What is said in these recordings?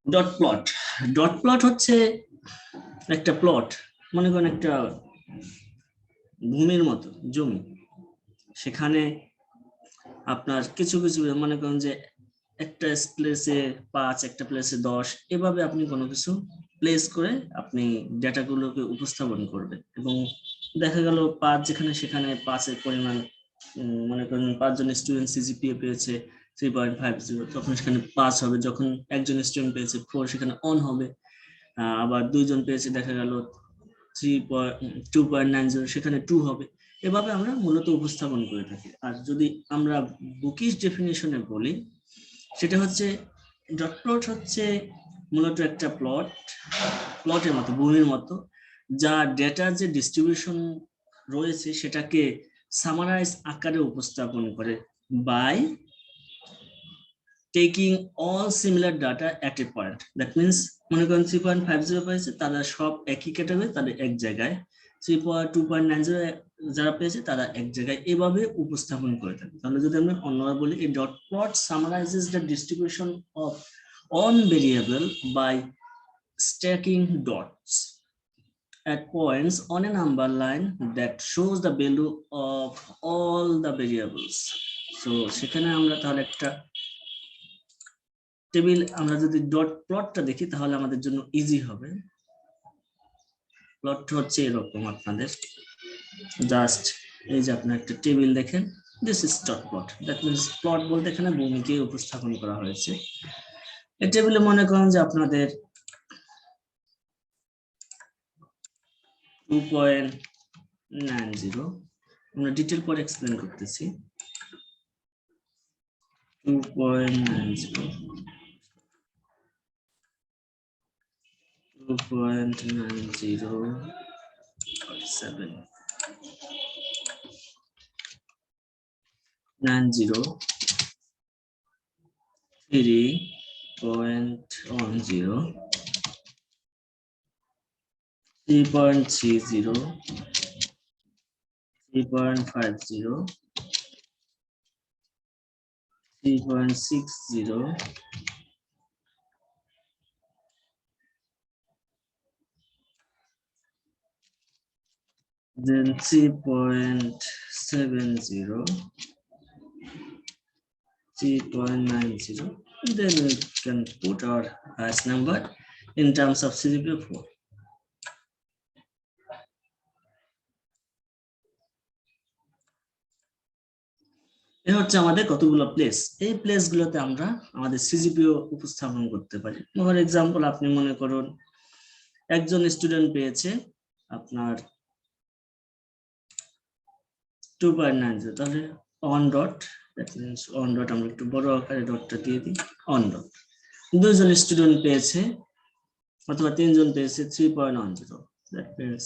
Dot plot হচ্ছে একটা plot, মনে করেন একটা ভূমির মতো জমি। সেখানে আপনার কিছু কিছু মনে করেন যে একটা প্লেসে 5, একটা প্লেসে 10, এভাবে আপনি কোনো কিছু প্লেস করে আপনি ডেটাগুলোকে উপস্থাপন করবেন। এবং দেখা গেল 5 যেখানে, সেখানে 5-এর পরিমাণ মনে করেন 5 জন স্টুডেন্ট সিজিপিএ পেয়েছে 3.50, তখন সেখানে 5 হবে। যখন একজন স্টুডেন্ট পেয়েছে 4, সেখানে অন হবে। আবার 2 জন পেয়েছে দেখা গেল 2.90, সেখানে 2 হবে। এভাবে আমরা মূলত উপস্থাপন করে থাকি। আর যদি আমরা বুকিশ ডেফিনেশনে বলি, সেটা হচ্ছে ডট প্লট হচ্ছে মূলত একটা প্লটের মতো, ভূমির মতো, যা ডেটার যে ডিস্ট্রিবিউশন রয়েছে সেটাকে সামারাইজ আকারে উপস্থাপন করে by taking all similar data at a point. That means মনে করেন 3.50 পেয়েছে, তারা সব একই ক্যাটাগরি, তাদের এক জায়গায়। 2.90 যারা পেয়েছে তারা এক জায়গায়, এভাবে উপস্থাপন করে থাকে। তাহলে যদি আমরা অন্যভাবে বলি, এই dot plot summarises the distribution of one variable by stacking dots at points on a number line that shows the value of all the variables. So সেখানে আমরা তাহলে একটা টেবিল, আমরা যদি ডট প্লটটা দেখি তাহলে আমাদের জন্য ইজি হবে। প্লট হচ্ছে এরকম, আপনাদের জাস্ট এই যে আপনার একটা টেবিল দেখেন, this is dot plot. That means plot বলতে এখানে ভূমিকে উপস্থাপন করা হয়েছে। এই টেবিলে মনে করেন যে আপনাদের 2.90, আমরা ডিটেল পরে এক্সপ্লেন করতেছি। 2.90, 2.90.7, 90, 3.10, 3.30, 3.50, 3.60, then 3.70, 3.90. Then we can put our highest number in terms of CGPA 4. এই হচ্ছে আমাদের কতগুলো প্লেস। এই প্লেসগুলোতে আমরা আমাদের সিজিপিও উপস্থাপন করতে পারি। ফর এক্সাম্পল, আপনি মনে করুন একজন স্টুডেন্ট পেয়েছে আপনার 2.90, তাহলে on dot, that means on dot, আমরা একটু বড় আকারে ডটটা দিয়ে দিই, অন ডট। 2 জন স্টুডেন্ট পেয়েছে অথবা 3 জন পেয়েছে 3.10, দ্যাট মিনস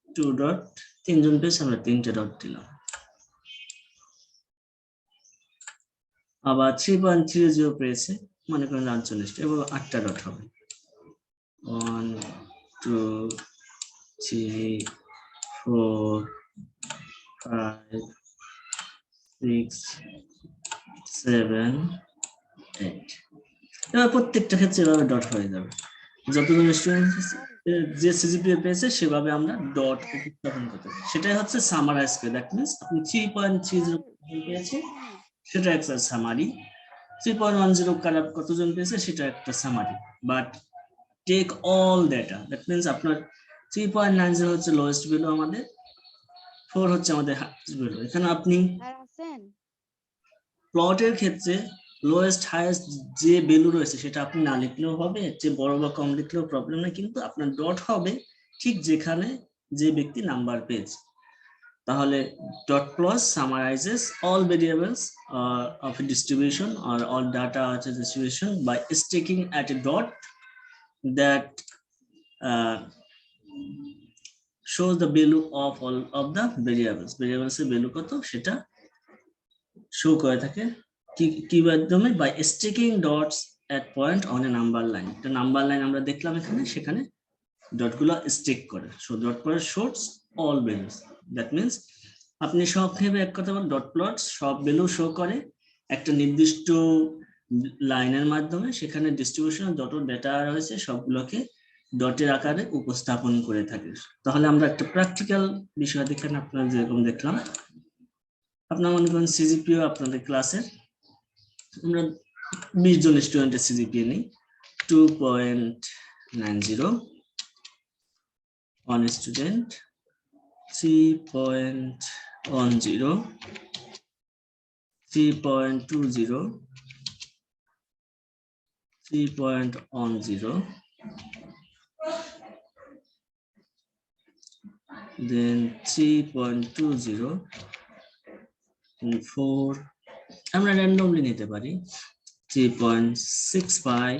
2 ডট। 3 জন পেয়েছে, আমরা 3টে ডট দিলাম। আবার 3.30 পেয়েছে মনে করেন 8 জন স্টুডেন্ট, এবং 8টা ডট হবে। 1, 2, 3, 4, 5, 6, 7, 8। এবার প্রত্যেকটা ক্ষেত্রে এভাবে ডট হয়ে যাবে। যতজন স্টুডেন্ট যে সিজিপিএ পেয়েছে সেভাবে আমরা ডট উপস্থাপন করতে পারি। সেটাই হচ্ছে সামারাইজ করে। দ্যাট মিনস আপনি 3.30 পেয়েছে, সেটা একটা সামারি। 3.10 খারাপ কতজন পেয়েছে, সেটা একটা summary. But take all data, that means আপনার 3.90 হচ্ছে লোয়েস্ট ভ্যালু, আমাদের 4 হচ্ছে আমাদের হাইয়েস্ট ভ্যালু। এখানে আপনি প্লটের ক্ষেত্রে লোয়েস্ট হাইয়েস্ট যে ভ্যালু রয়েছে সেটা আপনি না লিখলেও হবে, যে বড় বা কম লিখলেও প্রবলেম নেই, কিন্তু আপনার ডট হবে ঠিক যেখানে যে ব্যক্তি নাম্বার পেয়েছে। তাহলে dot plot summarizes all variables of a distribution or all data of a distribution by sticking at a dot that shows the value of all of the variables. Variables এর value কত সেটা show করে থাকে কি মাধ্যমে, by sticking dots at point on a number line. একটা number line আমরা দেখলাম এখানে, সেখানে ডটগুলো স্টিক করে। So dot plot shows all values. That means আপনি সংক্ষেপে এক কথা বলেন, ডট প্লট সব ভ্যালু শো করে একটা নির্দিষ্ট লাইনের মাধ্যমে সেখানে ডিস্ট্রিবিউশন যত ডেটা রয়েছে সবগুলোকে ডটের আকারে উপস্থাপন করে থাকে। তাহলে আমরা একটা প্র্যাকটিক্যাল বিষয় দেখেন, আপনারা যেরকম দেখলাম, আপনার মনে করেন সিজিপিও আপনাদের ক্লাসে আমরা 20 জন স্টুডেন্টের সিজিপিএ নেই 2.90, one student 3.10, 3.20, 3.10, then 3.20 and 4 আমরা randomly নিতে পারি 3.65,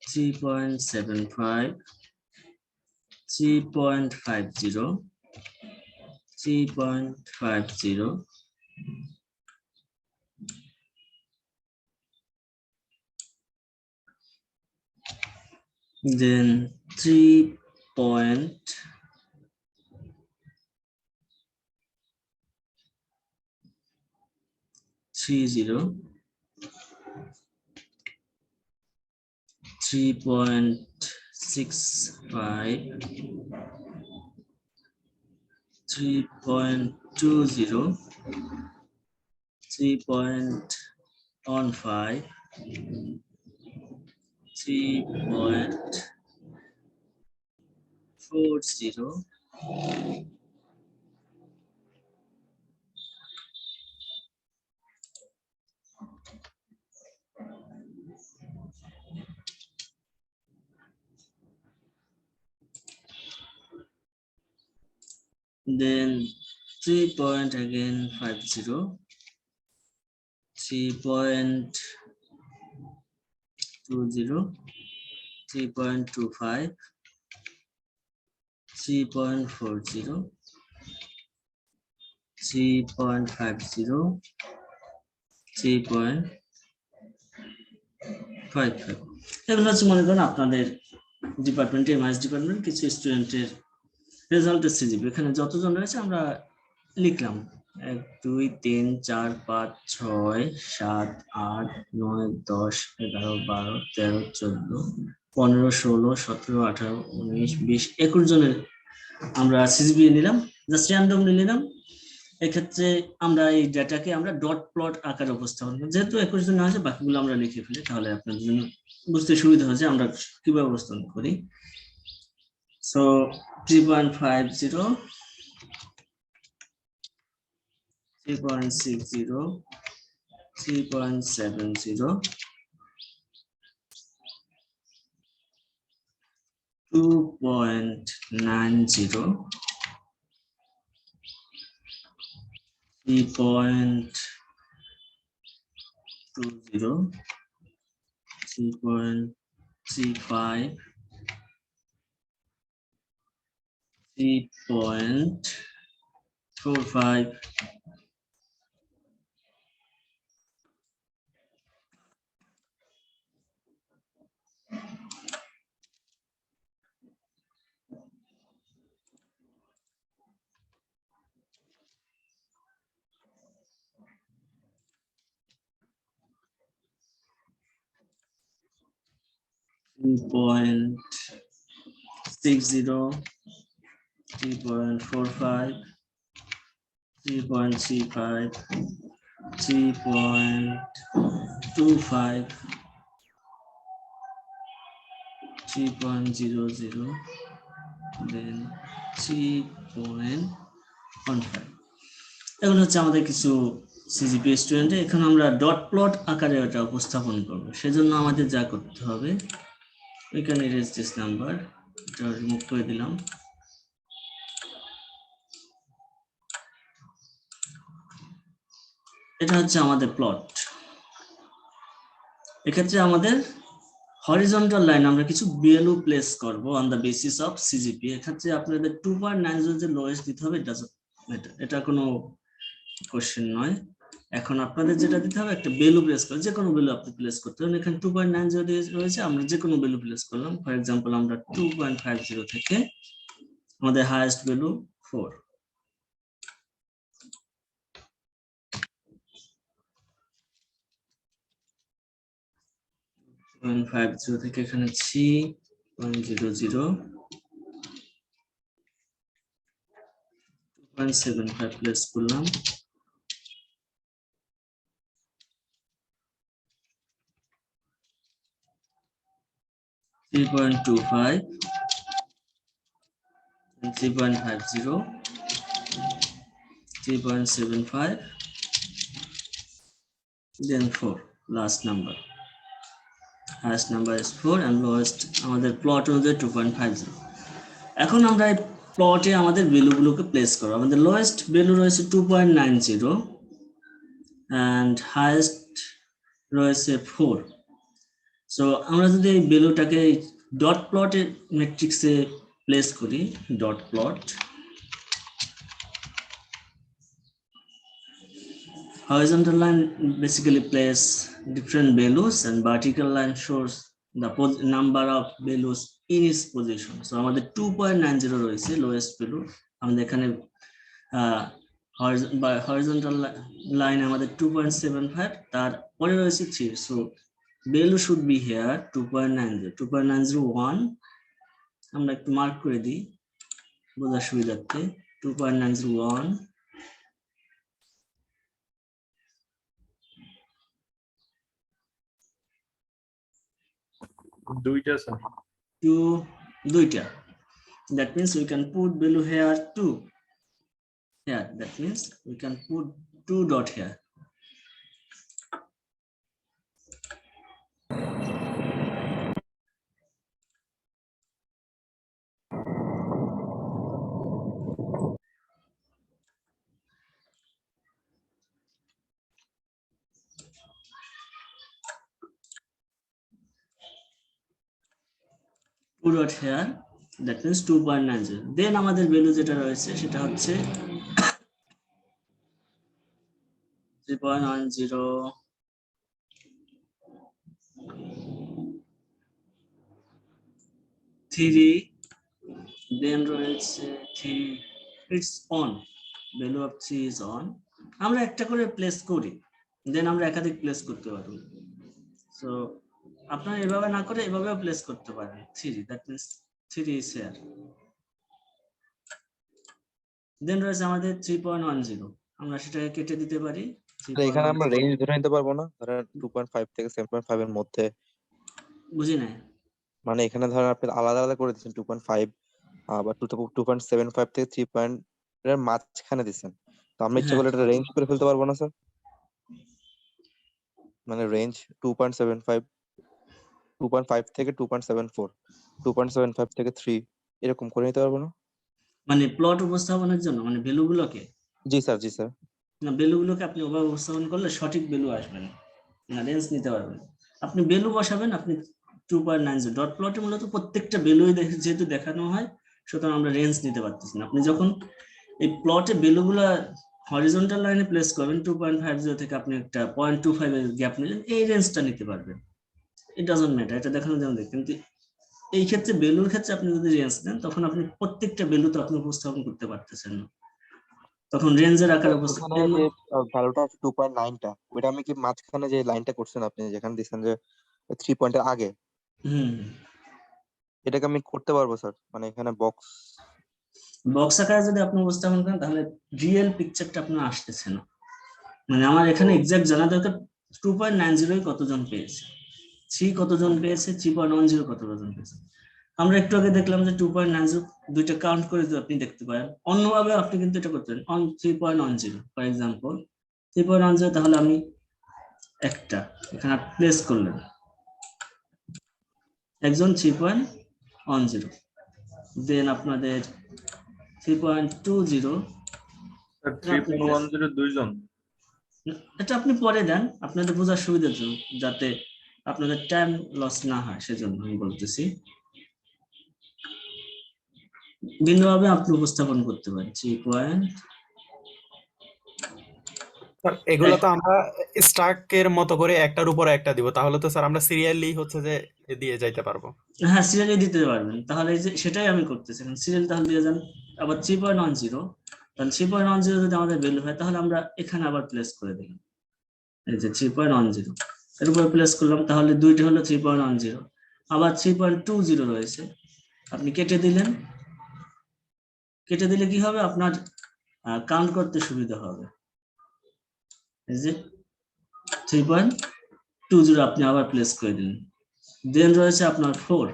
3.75, 3.50, 3.50, then 3.30, 3.65, 3.20, 3.15, 3.40, then 3.50, 3.20, 3.25, 3.40, 3.50, 3.55 এগুলো হচ্ছে মনে করেন আপনাদের ডিপার্টমেন্টে এমআইএস ডিপার্টমেন্ট কিছু স্টুডেন্টের রেজাল্টের সিজিপি। এখানে যতজন রয়েছে আমরা লিখলাম 1 2 3 4 5 6 7 8 9 10 11 12 13 14 15 16 17 18 19 20 21 জনের আমরা সিজিপি নিলাম, জাস্ট র্যান্ডমলি নিলাম। এক্ষেত্রে আমরা এই ডেটাকে আমরা ডট প্লট আকারে উপস্থাপন করি, যেহেতু 21 জন আছে বাকিগুলো আমরা লিখে ফেলি, তাহলে আপনাদের জন্য বুঝতে সুবিধা হচ্ছে আমরা কিভাবে উপস্থাপন করি। সো 3.50, 3.60, 3.70, 2.90, 3.20, 3.35, 3.45, 3.60, 3.45, 3.35, 3.25, 3.00, then 3.15 এগুলো হচ্ছে আমাদের কিছু সিজিপি স্টুডেন্ট। এখানে আমরা ডট প্লট আকারে এটা উপস্থাপন করব, সেজন্য আমাদের যা করতে হবে, এখানে ইরেজ দিস নাম্বার, এটা রিমুভ করে দিলাম। এটা হচ্ছে আমাদের প্লট। এক্ষেত্রে আমাদের হরিজন্টাল লাইন আমরা কিছু ভ্যালু প্লেস করব on the basis of CGPA. এক্ষেত্রে আপনাদের 2.90 যে লোয়েস্ট দিতে হবে, এটা কোনো কোশ্চেন নয়। এখন আপনাদের যেটা দিতে হবে, একটা ভ্যালু প্লেস করে, যে কোনো ভ্যালু আপনি প্লেস করতে পারেন। এখানে 2.90 রয়েছে, আমরা যে কোনো ভ্যালু প্লেস করলাম। ফর এক্সাম্পল আমরা 2.50 থেকে আমাদের হাইয়েস্ট ভ্যালু 4, 0.50 থেকে এখানে 3.00 2.75 প্লেস করলাম। $3.25 3.50 3.75 then 4 last number. Highest number is 4 and lowest আমাদের প্লট অনুযায়ী 2.50। এখন আমরা এই প্লটে আমাদের ভ্যালুগুলোকে প্লেস করব। আমাদের লোয়েস্ট ভ্যালু রয়েছে 2.90 and হাইয়েস্ট রয়েছে 4। সো আমরা যদি এই ভ্যালুটাকে ডট প্লটের ম্যাট্রিক্সে প্লেস করি, dot plot, horizontal line basically place different values and vertical line shows the number of values in its position. So আমাদের 2.90 রয়েছে lowest value, আমাদের এখানে horizontal line আমাদের 2.75, তারপরে রয়েছে 3, so value should be here 2.90 2.901 আমরা একটু মার্ক করে দিই বোঝার সুবিধার্থে। 2.901 দুইটা স্যার, দুইটা, that means we can put value here 2 here, that means we can put 2 dot here. Two dot here, that means 2.90, then আমাদের ভ্যালু যেটা রয়েছে সেটা হচ্ছে 3.10 3, then রয়েছে 3, it's on, value of 3 is on। আমরা একটা করে প্লেস করি, দেন আমরা একাধিক প্লেস করতে পারবো। সো আপনারা এভাবে না করে এভাবেও প্লেস করতে পারেন 3, that means 3 is here। দেন রয়েছে আমাদের 3.10, আমরা সেটাকে কেটে দিতে পারি। এখানে আমরা রেঞ্জ ধরে নিতে পারবো না? ধরেন 2.5 থেকে 7.5 এর মধ্যে। বুঝি না, মানে এখানে ধরেন আপনি আলাদা আলাদা করে দিচ্ছেন 2.5 আবার 2.75 থেকে 3 এর মাঝখানে দিচ্ছেন, তো আমরা ইচ্ছা করলে এটা রেঞ্জ করে ফেলতে পারবো না স্যার? মানে রেঞ্জ 2.5 থেকে 2.74 2.75 থেকে 3 এরকম করে নিতে পারবো না? মানে প্লট উপস্থাপনের জন্য, মানে ভ্যালুগুলোকে? জি স্যার, জি স্যার। না, ভ্যালুগুলোকে আপনি ওভাবে উপস্থাপন করলে সঠিক ভ্যালু আসবে না, রেঞ্জ নিতে পারবেন। আপনি ভ্যালু বসাবেন, আপনি 2.90 ডট প্লটে মূলত প্রত্যেকটা ভ্যালু যেহেতু দেখানো হয়, সুতরাং আমরা রেঞ্জ নিতে পারতেছি না। আপনি যখন এই প্লটে ভ্যালুগুলো হরিজন্টাল লাইনে প্লেস করবেন 2.50 থেকে আপনি একটা 0.25 এর গ্যাপ নিলেন, এই রেঞ্জটা নিতে পারবেন। ইট ডাজন্ট ম্যাটার, এটা দেখানোর জন্য দেখেন। কিন্তু এই ক্ষেত্রে ভ্যালুর ক্ষেত্রে আপনি যদি রেঞ্জ নেন, তখন আপনি প্রত্যেকটা ভ্যালু তো আপনি উপস্থাপন করতে পারতেছেন না, তখন রেঞ্জের আকারে উপস্থাপন। যে ভ্যালুটা 2.9 টা, ওটা আমি কি মাঝখানে যে লাইনটা করছেন আপনি যেখানে দিচ্ছেন যে 3 পয়েন্টের আগে, এটাকে আমি করতে পারবো স্যার? মানে এখানে বক্স আকারে যদি আপনি উপস্থাপন করেন, তাহলে রিয়েল পিকচারটা আপনার আসতেছে না। মানে আমার এখানে এক্সাক্ট জানা দরকার 2.90 কতজন পেয়েছে, 3 কতজন পেয়েছে, 3.10 কতজন পেয়েছে। আমরা একটু আগে দেখলাম যে 2.90 দুইটা কাউন্ট করে আপনি দেখতে পারেন। অন্যভাবে আপনি কিন্তু এটা করতে পারেন, 3.10 ফর এক্সাম্পল 3.10, তাহলে আমি একটা এখানে প্লেস করলেন একজন 3.10, দেন আপনাদের 3.20, 3.10 দুইজন। এটা আপনি পরে দেন আপনাদের বোঝার সুবিধার জন্য, যাতে আপনাদের টাইম লস না হয়, সেজন্য আমি বলতেছি। ভিন্নভাবে আপনি উপস্থাপন করতে পারেন 3 পয়েন্ট। এগুলো তো আমরা স্টাকের মতো করে একটার উপরে একটা দিব, তাহলে তো স্যার আমরা সিরিয়ালি হচ্ছে যে দিয়ে যাইতে পারবো। হ্যাঁ, সিরিয়ালি দিতে পারবেন, তাহলে এই যে সেটাই আমি করতেছি সিরিয়াল, তাহলে দিয়ে যান। আবার 3.10, তাহলে 3.10 যদি আমাদের ভ্যালু হয়, তাহলে আমরা এখানে আবার প্লেস করে দিলাম এই যে 3.10। এর উপর প্লেস করলাম, তাহলে দুইটা হলো 3.10, আবার 3.20 রয়েছে, আপনি কেটে দিলেন। কেটে দিলে কি হবে, আপনার কাউন্ট করতে সুবিধা হবে। এই যে 3.20 আপনি আবার প্লেস করে দিলেন। দেন রয়েছে আপনার 4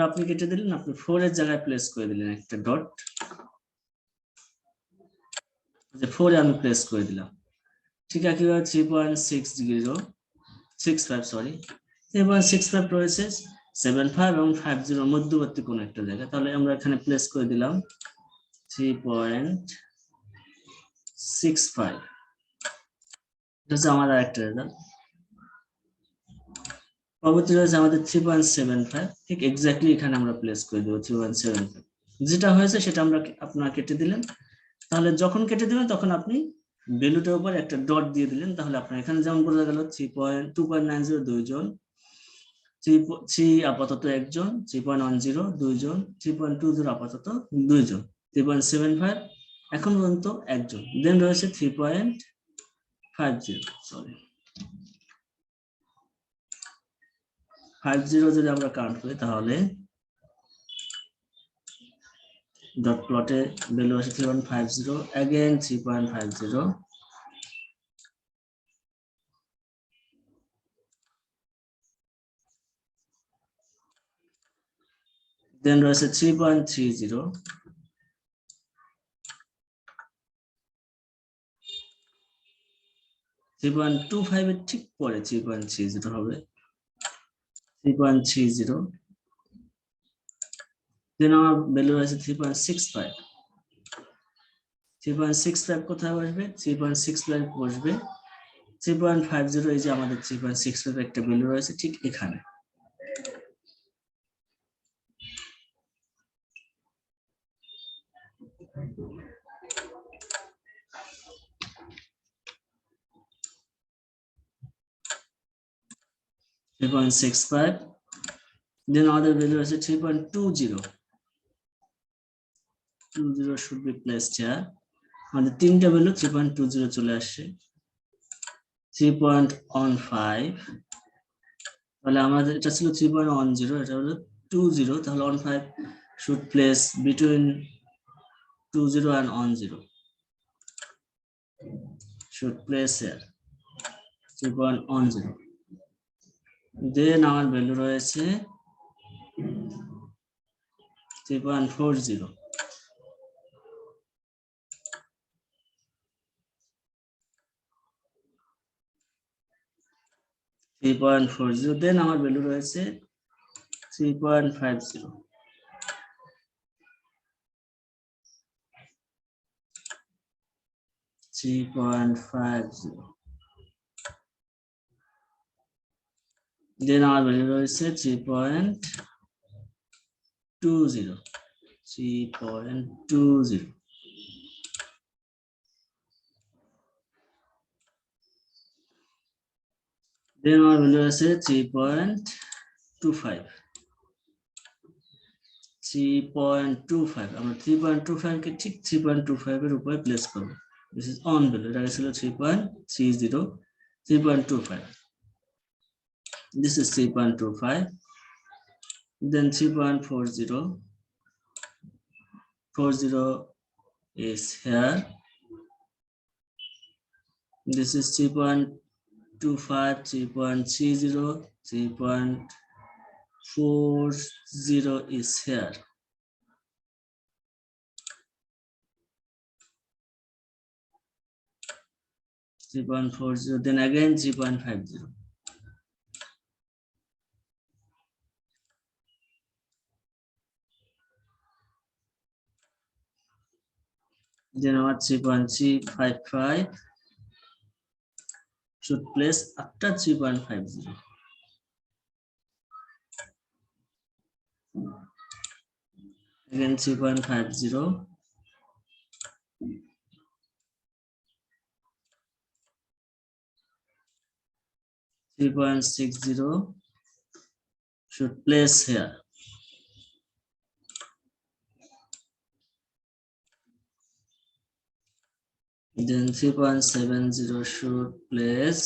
আপনি কেটে দিলেন, আপনি 4 এর জায়গায় প্লেস করে দিলেন একটা ডট, যে 4 এ আমি প্লেস করে দিলাম। ঠিক একইভাবে 3.65 সরি 3.65 রয়েছে 75 এবং 50 মধ্যবর্তী কোন একটা জায়গা, তাহলে আমরা এখানে প্লেস করে দিলাম 3.65। এটা হচ্ছে আমাদের একটা রেজাল্ট। পরবর্তী রয়েছে আমাদের 3.75, ঠিক এক্স্যাক্টলি এখানে আমরা প্লেস করে দেবো 3.75। যেটা হয়েছে সেটা আমরা আপনারা কেটে দিলেন, তাহলে যখন কেটে দিবেন তখন আপনি ভ্যালুটার উপর একটা ডট দিয়ে দিলেন, তাহলে আপনার এখানে যেমন বোঝা গেল 2.90 দুইজন, 3 আপাতত একজন, 3.10 দুইজন, 3.20 আপাতত দুইজন, 3.75 এখন পর্যন্ত একজন, দেন রয়েছে 3.50 সরি 50 যদি আমরা কাউন্ট করি তাহলে ডট প্লটে ভ্যালু আছে 3.50 again 3.50, দেন রয়েছে 3.30, 3.25 এর ঠিক পরে 3.30 হবে, 3.30, দেন আমার ভ্যালু রয়েছে 3.65। 3.65 কোথায় বসবে, 3.65 বসবে 3.50, এই যে আমাদের 3.65 একটা ভ্যালু রয়েছে ঠিক এখানে। দেন আমাদের ভ্যালু আছে 3.20, should be placed here, আমাদের তিনটা ভ্যালু 3.20 চলে আসছে। 3.15, তাহলে আমাদের এটা ছিল 3.10, এটা হলো 20, তাহলে 15 should place between 20 and 10, should place here 3.10, দেন আমার ভ্যালু রয়েছে 3.40, দেন আমার ভ্যালু রয়েছে 3.50, দেন আমার ভ্যালু রয়েছে 3.20, দেন আমার ভ্যালু আছে 3.25, আমরা 3.25 কে ঠিক 3.25 এর উপরে প্লেস করব। দিস ইজ অন ভ্যালু, এটা ছিল 3.30, 3.25, this is 3.25, then 3.40, 40 is here, this is 3.25, 3.30, 3.40 is here, then again 3.50, then our 3.355 should place after 3.50, again 3.50, 3.60 should place here, then 3.70 should place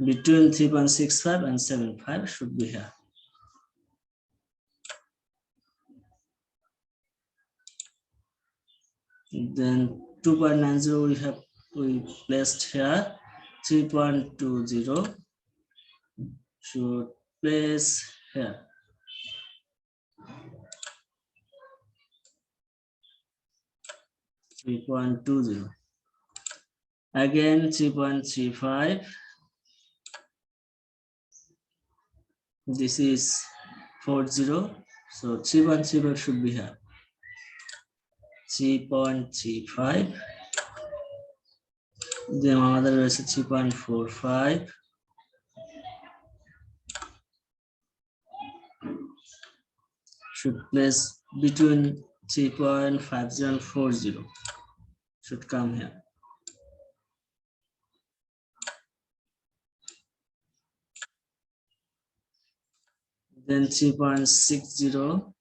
between 3.65 and 75 should be here. Then 2.90 we placed here. 3.20 should place here. $3.20. Again 3.35. This is 40. So 3.35 should be here. 3.35. Then another is 3.45. Should place between 3.50 and 40. Should come here. Then 3.60.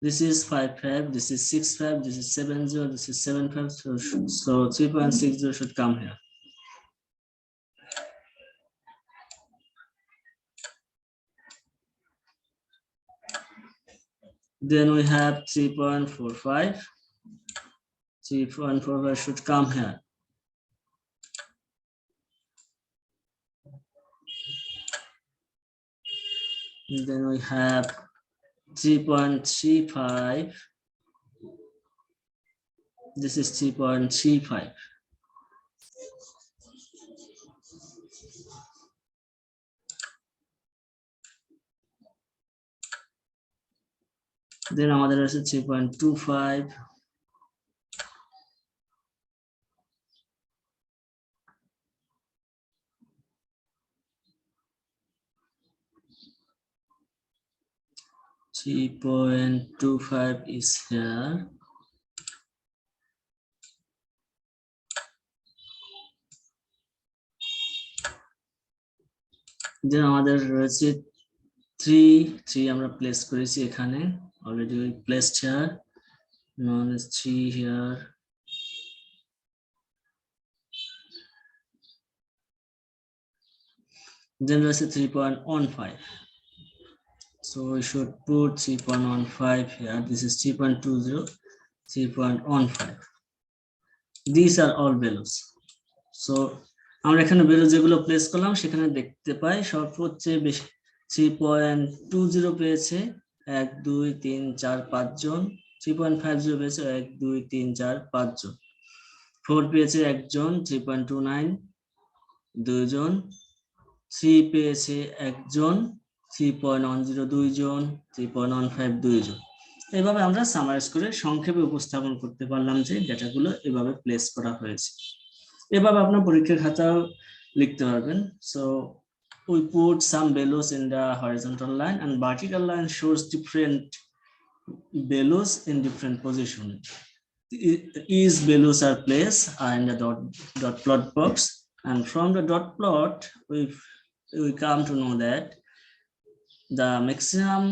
This is 5.5, this is 6.5, this is 7.0, this is 7.5. So 3.60 should come here. Then we have 3.45. 3.45 should come here. And then we have 3.35. This is 3.35. Then আমাদের আছে 3.25. $3.25 is here. Then আমাদের রয়েছে 3 আমরা place করেছি এখানে already we placed here. Known as 3 here. Then there's a 3.15. So we should put 3.15 here. This is 3.20, 3.15. These are all values. So আমরা এখানে value যেগুলো প্লেস করলাম সেখানে দেখতে পাই সর্বোচ্চ বেশি 3.20 পেয়েছে 1 2 3 4 5 জন। 3.50 পেয়েছে 1 2 3 4 5 জন। 4 পেয়েছে একজন 3.29 2 জন। 3 পেয়েছে একজন 3.10 2 জন। 3.15 2 জন। এইভাবে আমরা সামারাইজ করে সংক্ষেপে উপস্থাপন করতে পারলাম যে ডেটাগুলো এভাবে প্লেস করা হয়েছে। এভাবে আপনার পরীক্ষার খাতাও লিখতে পারবেন। So we put some values in the horizontal line and vertical line shows different values in different position. Each values are placed in the dot plot box, and from the dot plot we come to know that the maximum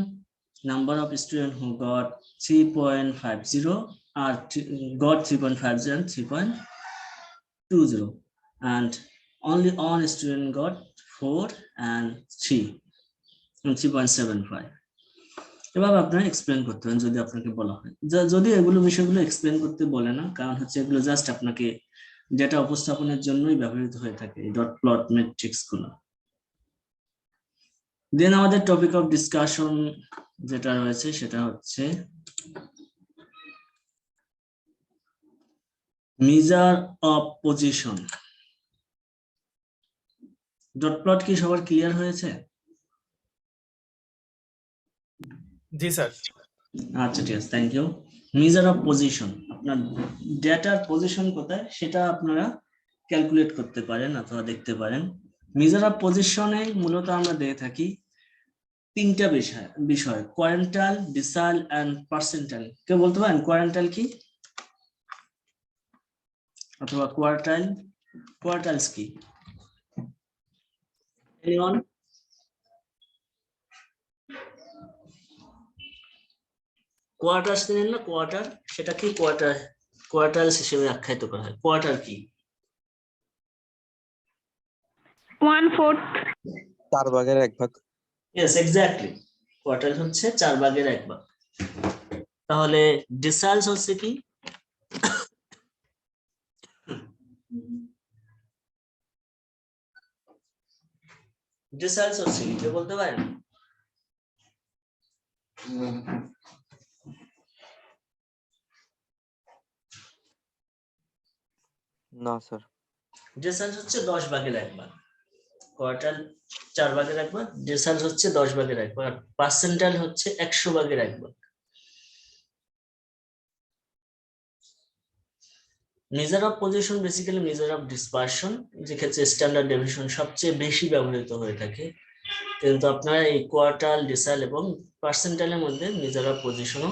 number of students who got 3.50 are got 3.50 and 3.20, and only one student got 4 and 3 and 3.75. এভাবে আপনারা explain করতে হবে যদি আপনাকে বলা হয়। যদি এগুলো বিষয়গুলো এক্সপ্লেন করতে বলে না, কারণ হচ্ছে এগুলো জাস্ট আপনাকে ডেটা উপস্থাপনের জন্যই ব্যবহৃত হয়ে থাকে এই ডট প্লট ম্যাট্রিক্স গুলো। দেন আমাদের টপিক অফ ডিসকাশন যেটা রয়েছে সেটা হচ্ছে measure of position. Dot plot কি সবার ক্লিয়ার হয়েছে? জি স্যার। আচ্ছা ঠিক আছে, thank you. Measure of position, আপনার ডেটার পজিশন কোথায় সেটা আপনারা ক্যালকুলেট করতে পারেন অথবা দেখতে পারেন। মেজার অফ পজিশনে মূলত আমরা দিয়ে থাকি তিনটা বিষয় কোয়ারেন্টাইল, ডিসাইল এন্ড পার্সেন্টাইল। কেউ বলতে পারেন কোয়ারেন্টাইল কি অথবা কোয়ার্টাইলস কি? এনিওয়ান? কোয়ার্টার চেনেন না? কোয়ার্টার সেটাকে কোয়ার্টাইলস হিসেবে আখ্যায়িত করা হয়। কোয়ার্টার কি? 1/4 4 ভাগের 1 ভাগ। ইয়েস, এক্স্যাক্টলি, কোয়ার্টাইল হচ্ছে 4 ভাগের 1 ভাগ। তাহলে ডিসাইলস হচ্ছে কি? ডিসাইলস হচ্ছে কি কেউ বলতে পারেন? না স্যার। ডিসাইলস হচ্ছে 10 ভাগের 1 ভাগ। কোয়ার্টাইল 4 ভাগের 1 ভাগ, ডিসাইলস হচ্ছে 10 ভাগের 1 ভাগ, পার্সেন্টাইল হচ্ছে 100 ভাগের 1 ভাগ। Measure of position basically measure of dispersion, যে ক্ষেত্রে স্ট্যান্ডার্ড ডেভিয়েশন সবচেয়ে বেশি ব্যবহৃত হয়ে থাকে, কিন্তু আপনারা এই কোয়ার্টাইল, ডিসাইল এবং পার্সেন্টাইলের মধ্যে মেজার অফ পজিশনও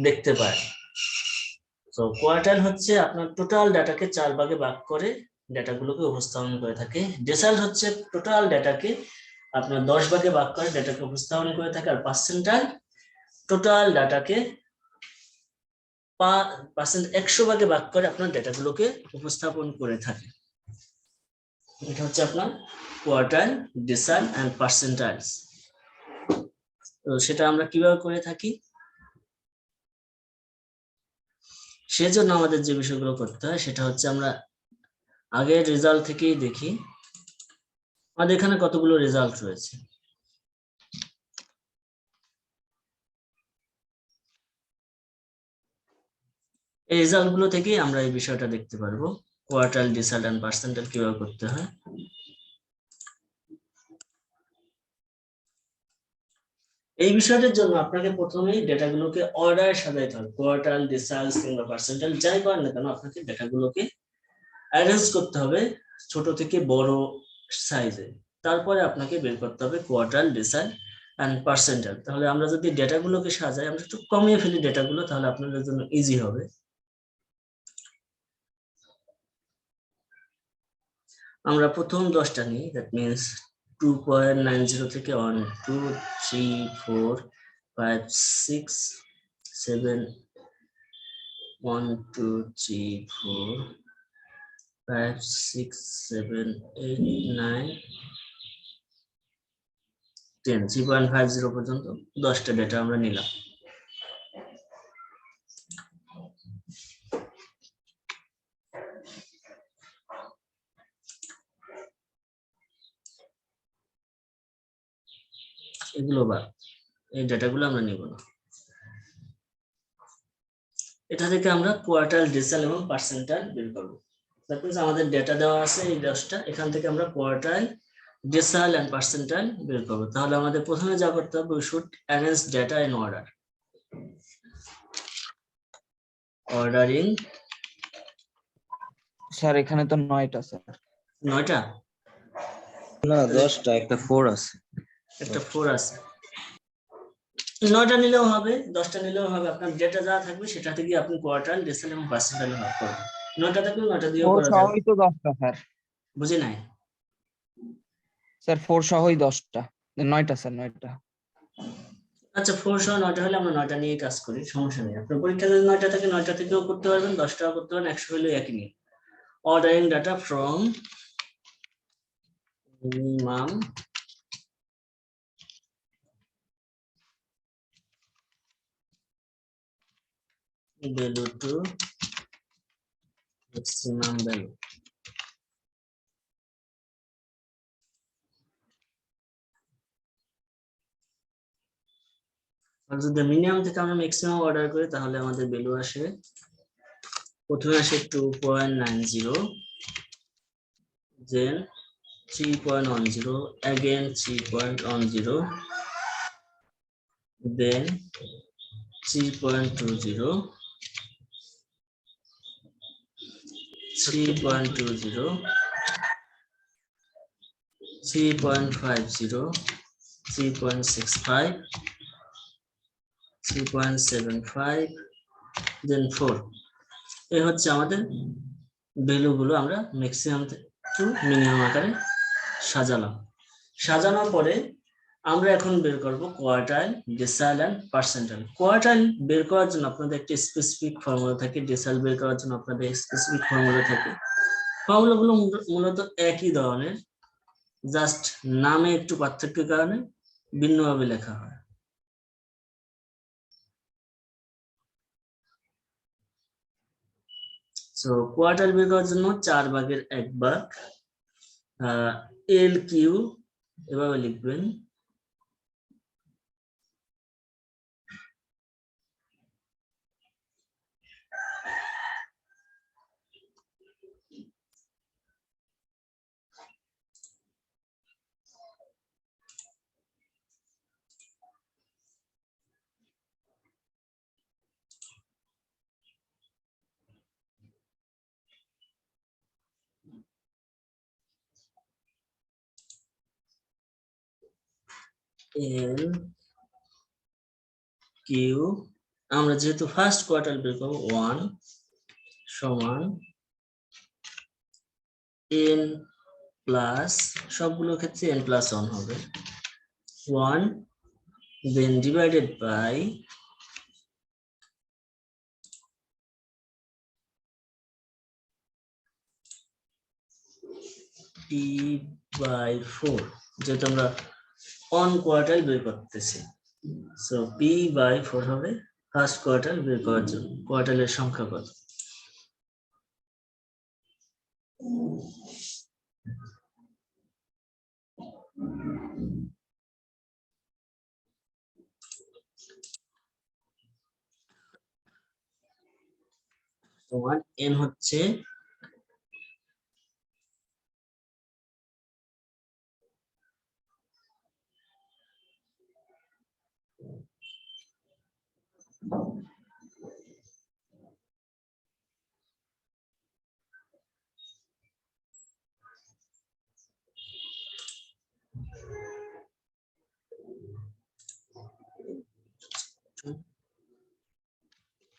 দেখতে পায়। তো কোয়ার্টাইল হচ্ছে আপনার টোটাল ডাটাকে 4 ভাগে ভাগ করে ডাটাগুলোকে উপস্থাপন করে থাকে। ডিসাইল হচ্ছে টোটাল ডাটাকে আপনার 10 ভাগে ভাগ করে ডাটাকে উপস্থাপন করে থাকে। আর পার্সেন্টাইল টোটাল ডাটাকে 100 ভাগে ভাগ করে আপনার ডাটাগুলোকে উপস্থাপন করে থাকে। এটা হচ্ছে আপনার কোয়ার্টাইল, ডিসাইল এন্ড পার্সেন্টাইলস। তো সেটা আমরা কিভাবে করে থাকি, সেজন্য আমাদের যে বিষয়গুলো করতে হয় সেটা হচ্ছে আমরা আগের রেজাল্ট থেকেই দেখি আমাদের এখানে কতগুলো রেজাল্ট রয়েছে। এই রেজাল্ট গুলো থেকেই আমরা এই বিষয়টা দেখতে পারবো কোয়ার্টাইল, ডিসাইল এন্ড পার্সেন্টাইল কিভাবে করতে হয়। এই বিষয়টার জন্য আপনাকে প্রথমেই ডেটাগুলোকে অর্ডারে সাজাইতে হবে। কোয়ার্টাইল, ডিসাইল কিংবা পার্সেন্টাইল যাই করেন না কেন আপনাকে ডেটাগুলোকে অ্যারেঞ্জ করতে হবে ছোট থেকে বড় সাইজে। তারপরে আপনাকে বের করতে হবে কোয়ার্টাইল, ডিসাইল এন্ড পার্সেন্টাইল। তাহলে আমরা যদি ডেটাগুলোকে সাজাই, আমরা একটু কমিয়ে ফেলি ডেটাগুলো, তাহলে আপনাদের জন্য ইজি হবে। আমরা প্রথম 10টা নিই, দ্যাট মিন্স 2.90 থেকে 1 2 3 4 5 6 7 1 2 3 4 5 6 7 8 9 10 3.50 পর্যন্ত 10টা ডেটা আমরা নিলাম। এগুলো বাদ, এই ডেটাগুলো আমরা নিব না। এটা থেকে আমরা কোয়ার্টাইল, ডিসাইল এবং পার্সেন্টাইল বের করব। দ্যাট মিন্স আমাদের ডেটা দেওয়া আছে এই 10টা, এখান থেকে আমরা কোয়ার্টাইল, ডিসাইল এন্ড পার্সেন্টাইল বের করব। তাহলে আমাদের প্রথমে যা করতে হবে, we should arrange data in order. Ordering. Sir এখানে তো 9টা স্যার। 9টা না 10টা, একটা 4 আছে। একটা 4 আছে। 9টা নিলেও হবে, 10টা নিলেও হবে। আপনার ডেটা যা থাকবে সেটা থেকে আপনি কোয়ার্টাইল, ডিসাইল এবং পার্সেন্টাইল ভাগ করবেন। 9টা থাকলে 9টা দিয়েও 4 করা যাবে। সহই তো 10টা স্যার। বুঝি নাই স্যার 4 সহই 10টা। 9টা স্যার, 9টা। আচ্ছা, 4 সহ 9টা হলে আমরা 9টা নিয়ে কাজ করি, সমস্যা নেই। আপনার পরীক্ষা যদি 9টা থাকে 9টা থেকেও করতে পারবেন, 10টাও করতে পারবেন, 100 হলেও একই নিয়ে। Ordering data from minimum value to maximum value. আর যদি মিনিমাম থেকে আমরা ম্যাক্সিমাম অর্ডার করি তাহলে আমাদের ভ্যালু আসে, প্রথমে আসে 2.90, then 3.10, again 3.10, then 3.20, 3.20, 3.50, 3.65, 3.75, then 4। এই হচ্ছে আমাদের ভ্যালু গুলো আমরা ম্যাক্সিমাম টু মিনিমাম আকারে সাজালাম। সাজানোর পরে আমরা এখন বের করব কোয়ার্টাইল, ডেসাইল এন্ড পার্সেন্টাইল। কোয়ার্টাইল বের করার জন্য আপনাদের একটা স্পেসিফিক ফর্মুলা থাকে, ডেসাইল বের করার জন্য আপনাদের স্পেসিফিক ফর্মুলা থাকে। ফর্মুলাগুলো মূলত একই ধরনের, জাস্ট নামে একটু পার্থক্যের কারণে ভিন্নভাবে লেখা হয়। সো কোয়ার্টাইল বের করার জন্য 4 ভাগের 1 ভাগ এল কিউ এভাবে লিখবেন। এল কিউ, আমরা যেহেতু ফার্স্ট কোয়ার্টাইল বের করব 1 সমান n প্লাস, সবগুলো ক্ষেত্রে n প্লাস 1 হবে, 1 then divided by p by 4, যেহেতু আমরা অন কোয়ার্টাইল বের করতেছি। সো p by 4 হবে ফার্স্ট কোয়ার্টাইল বের করার জন্য। কোয়ার্টাইলের সংখ্যা কত? তোমার n হচ্ছে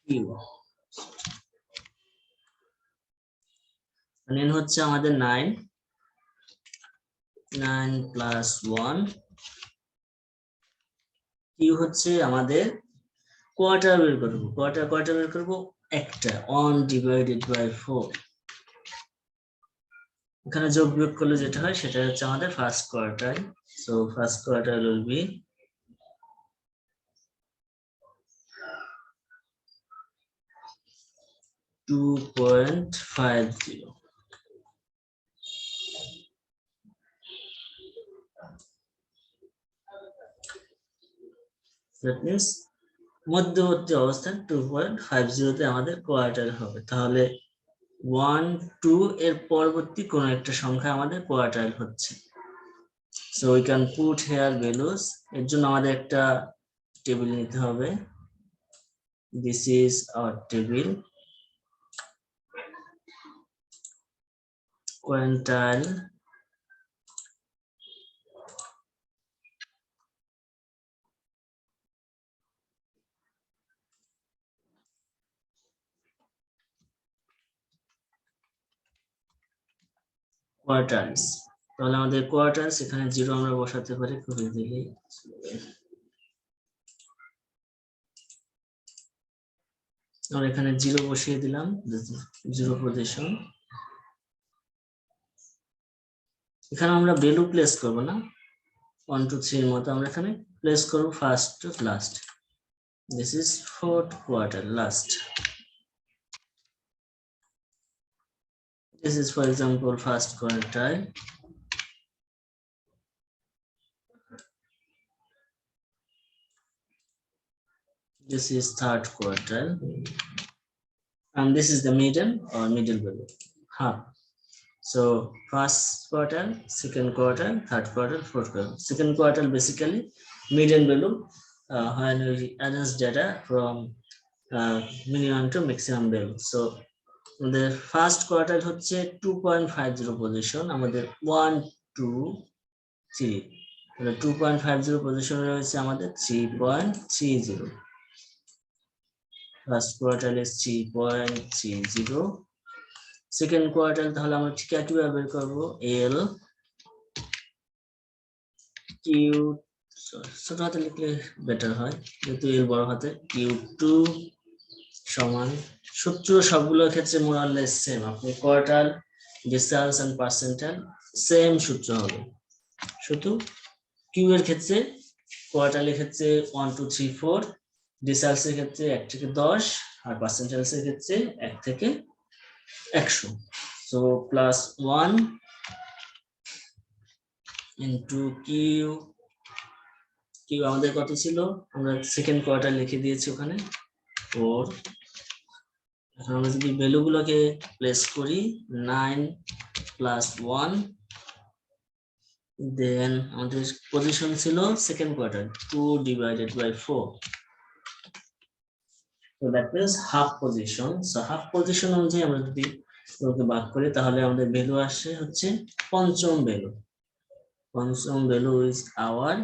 2, n হচ্ছে আমাদের 9, 9 প্লাস 1, কিউ হচ্ছে আমাদের কোয়ার্টার বের করব, কোয়ার্টার বের করব একটা, 1 ডিভাইডেড বাই 4। এখানে যোগ বিয়োগ করলে যেটা হয় সেটা হচ্ছে আমাদের first quartile. So first quartile will be 2.50। That means মধ্যবর্তী অবস্থান 2.50 তে আমাদের কোয়ার্টাইল হবে। তাহলে 1, 2 এর পরবর্তী কোন একটা সংখ্যা আমাদের কোয়ার্টাইল হচ্ছে। So we can put here values. এর জন্য আমাদের একটা টেবিল নিতে হবে। This is our table. Quartile quartiles, তাহলে আমাদের কোয়ার্টাইলস এখানে 0 আমরা বসাতে পারি খুব ইজিলি। আমরা এখানে 0 বসিয়ে দিলাম, 0 পজিশন। এখানে আমরা ভ্যালু প্লেস করব না, 1 2 3 এর মতো আমরা এখানে প্লেস করব first to last. This is fourth quarter last. This is for example first quartile. This is third quartile. And this is the median or middle value. So first quartile, second quartile, third quartile, fourth quartile. Second quartile basically median value when we arrange data from minimum to maximum value. So আমাদের first quartile হচ্ছে 2.50 position, আমাদের 1 2 3, তাহলে 2.50 পজিশনে রয়েছে আমাদের 3.30। First quartile is 3.30। Second quartile তাহলে আমরা ঠিক একইভাবে বের করব, এল কিউ ছোট হাতে লিখলে বেটার হয়, যেহেতু এর বড় হাতে। Q2 সমান, সূত্র সবগুলোর ক্ষেত্রে মোরালেস সেম। আপনি কোয়ার্টাল, ডিসটান্স এন্ড পার্সেন্টাইল সেম সূত্র হবে, শুধু কিউ এর ক্ষেত্রে কোয়ার্টালের ক্ষেত্রে 1 2 3 4, ডিসটান্সের ক্ষেত্রে 1 থেকে 10, আর পার্সেন্টাইলের ক্ষেত্রে 1 থেকে 100। So +1 into Q. কিউ আমাদের কত ছিল, আমরা সেকেন্ড কোয়ার্টার লিখে দিয়েছি ওখানে 4। এখন আমরা যদি ভ্যালু গুলোকে প্লেস করি, 9 + 1, দেন আমাদের পজিশন ছিল second quarter 2 / 4, so that means half position. So half position অনুযায়ী আমরা যদি এগুলোকে ভাগ করি, তাহলে আমাদের ভ্যালু আসে হচ্ছে পঞ্চম ভ্যালু। পঞ্চম value is our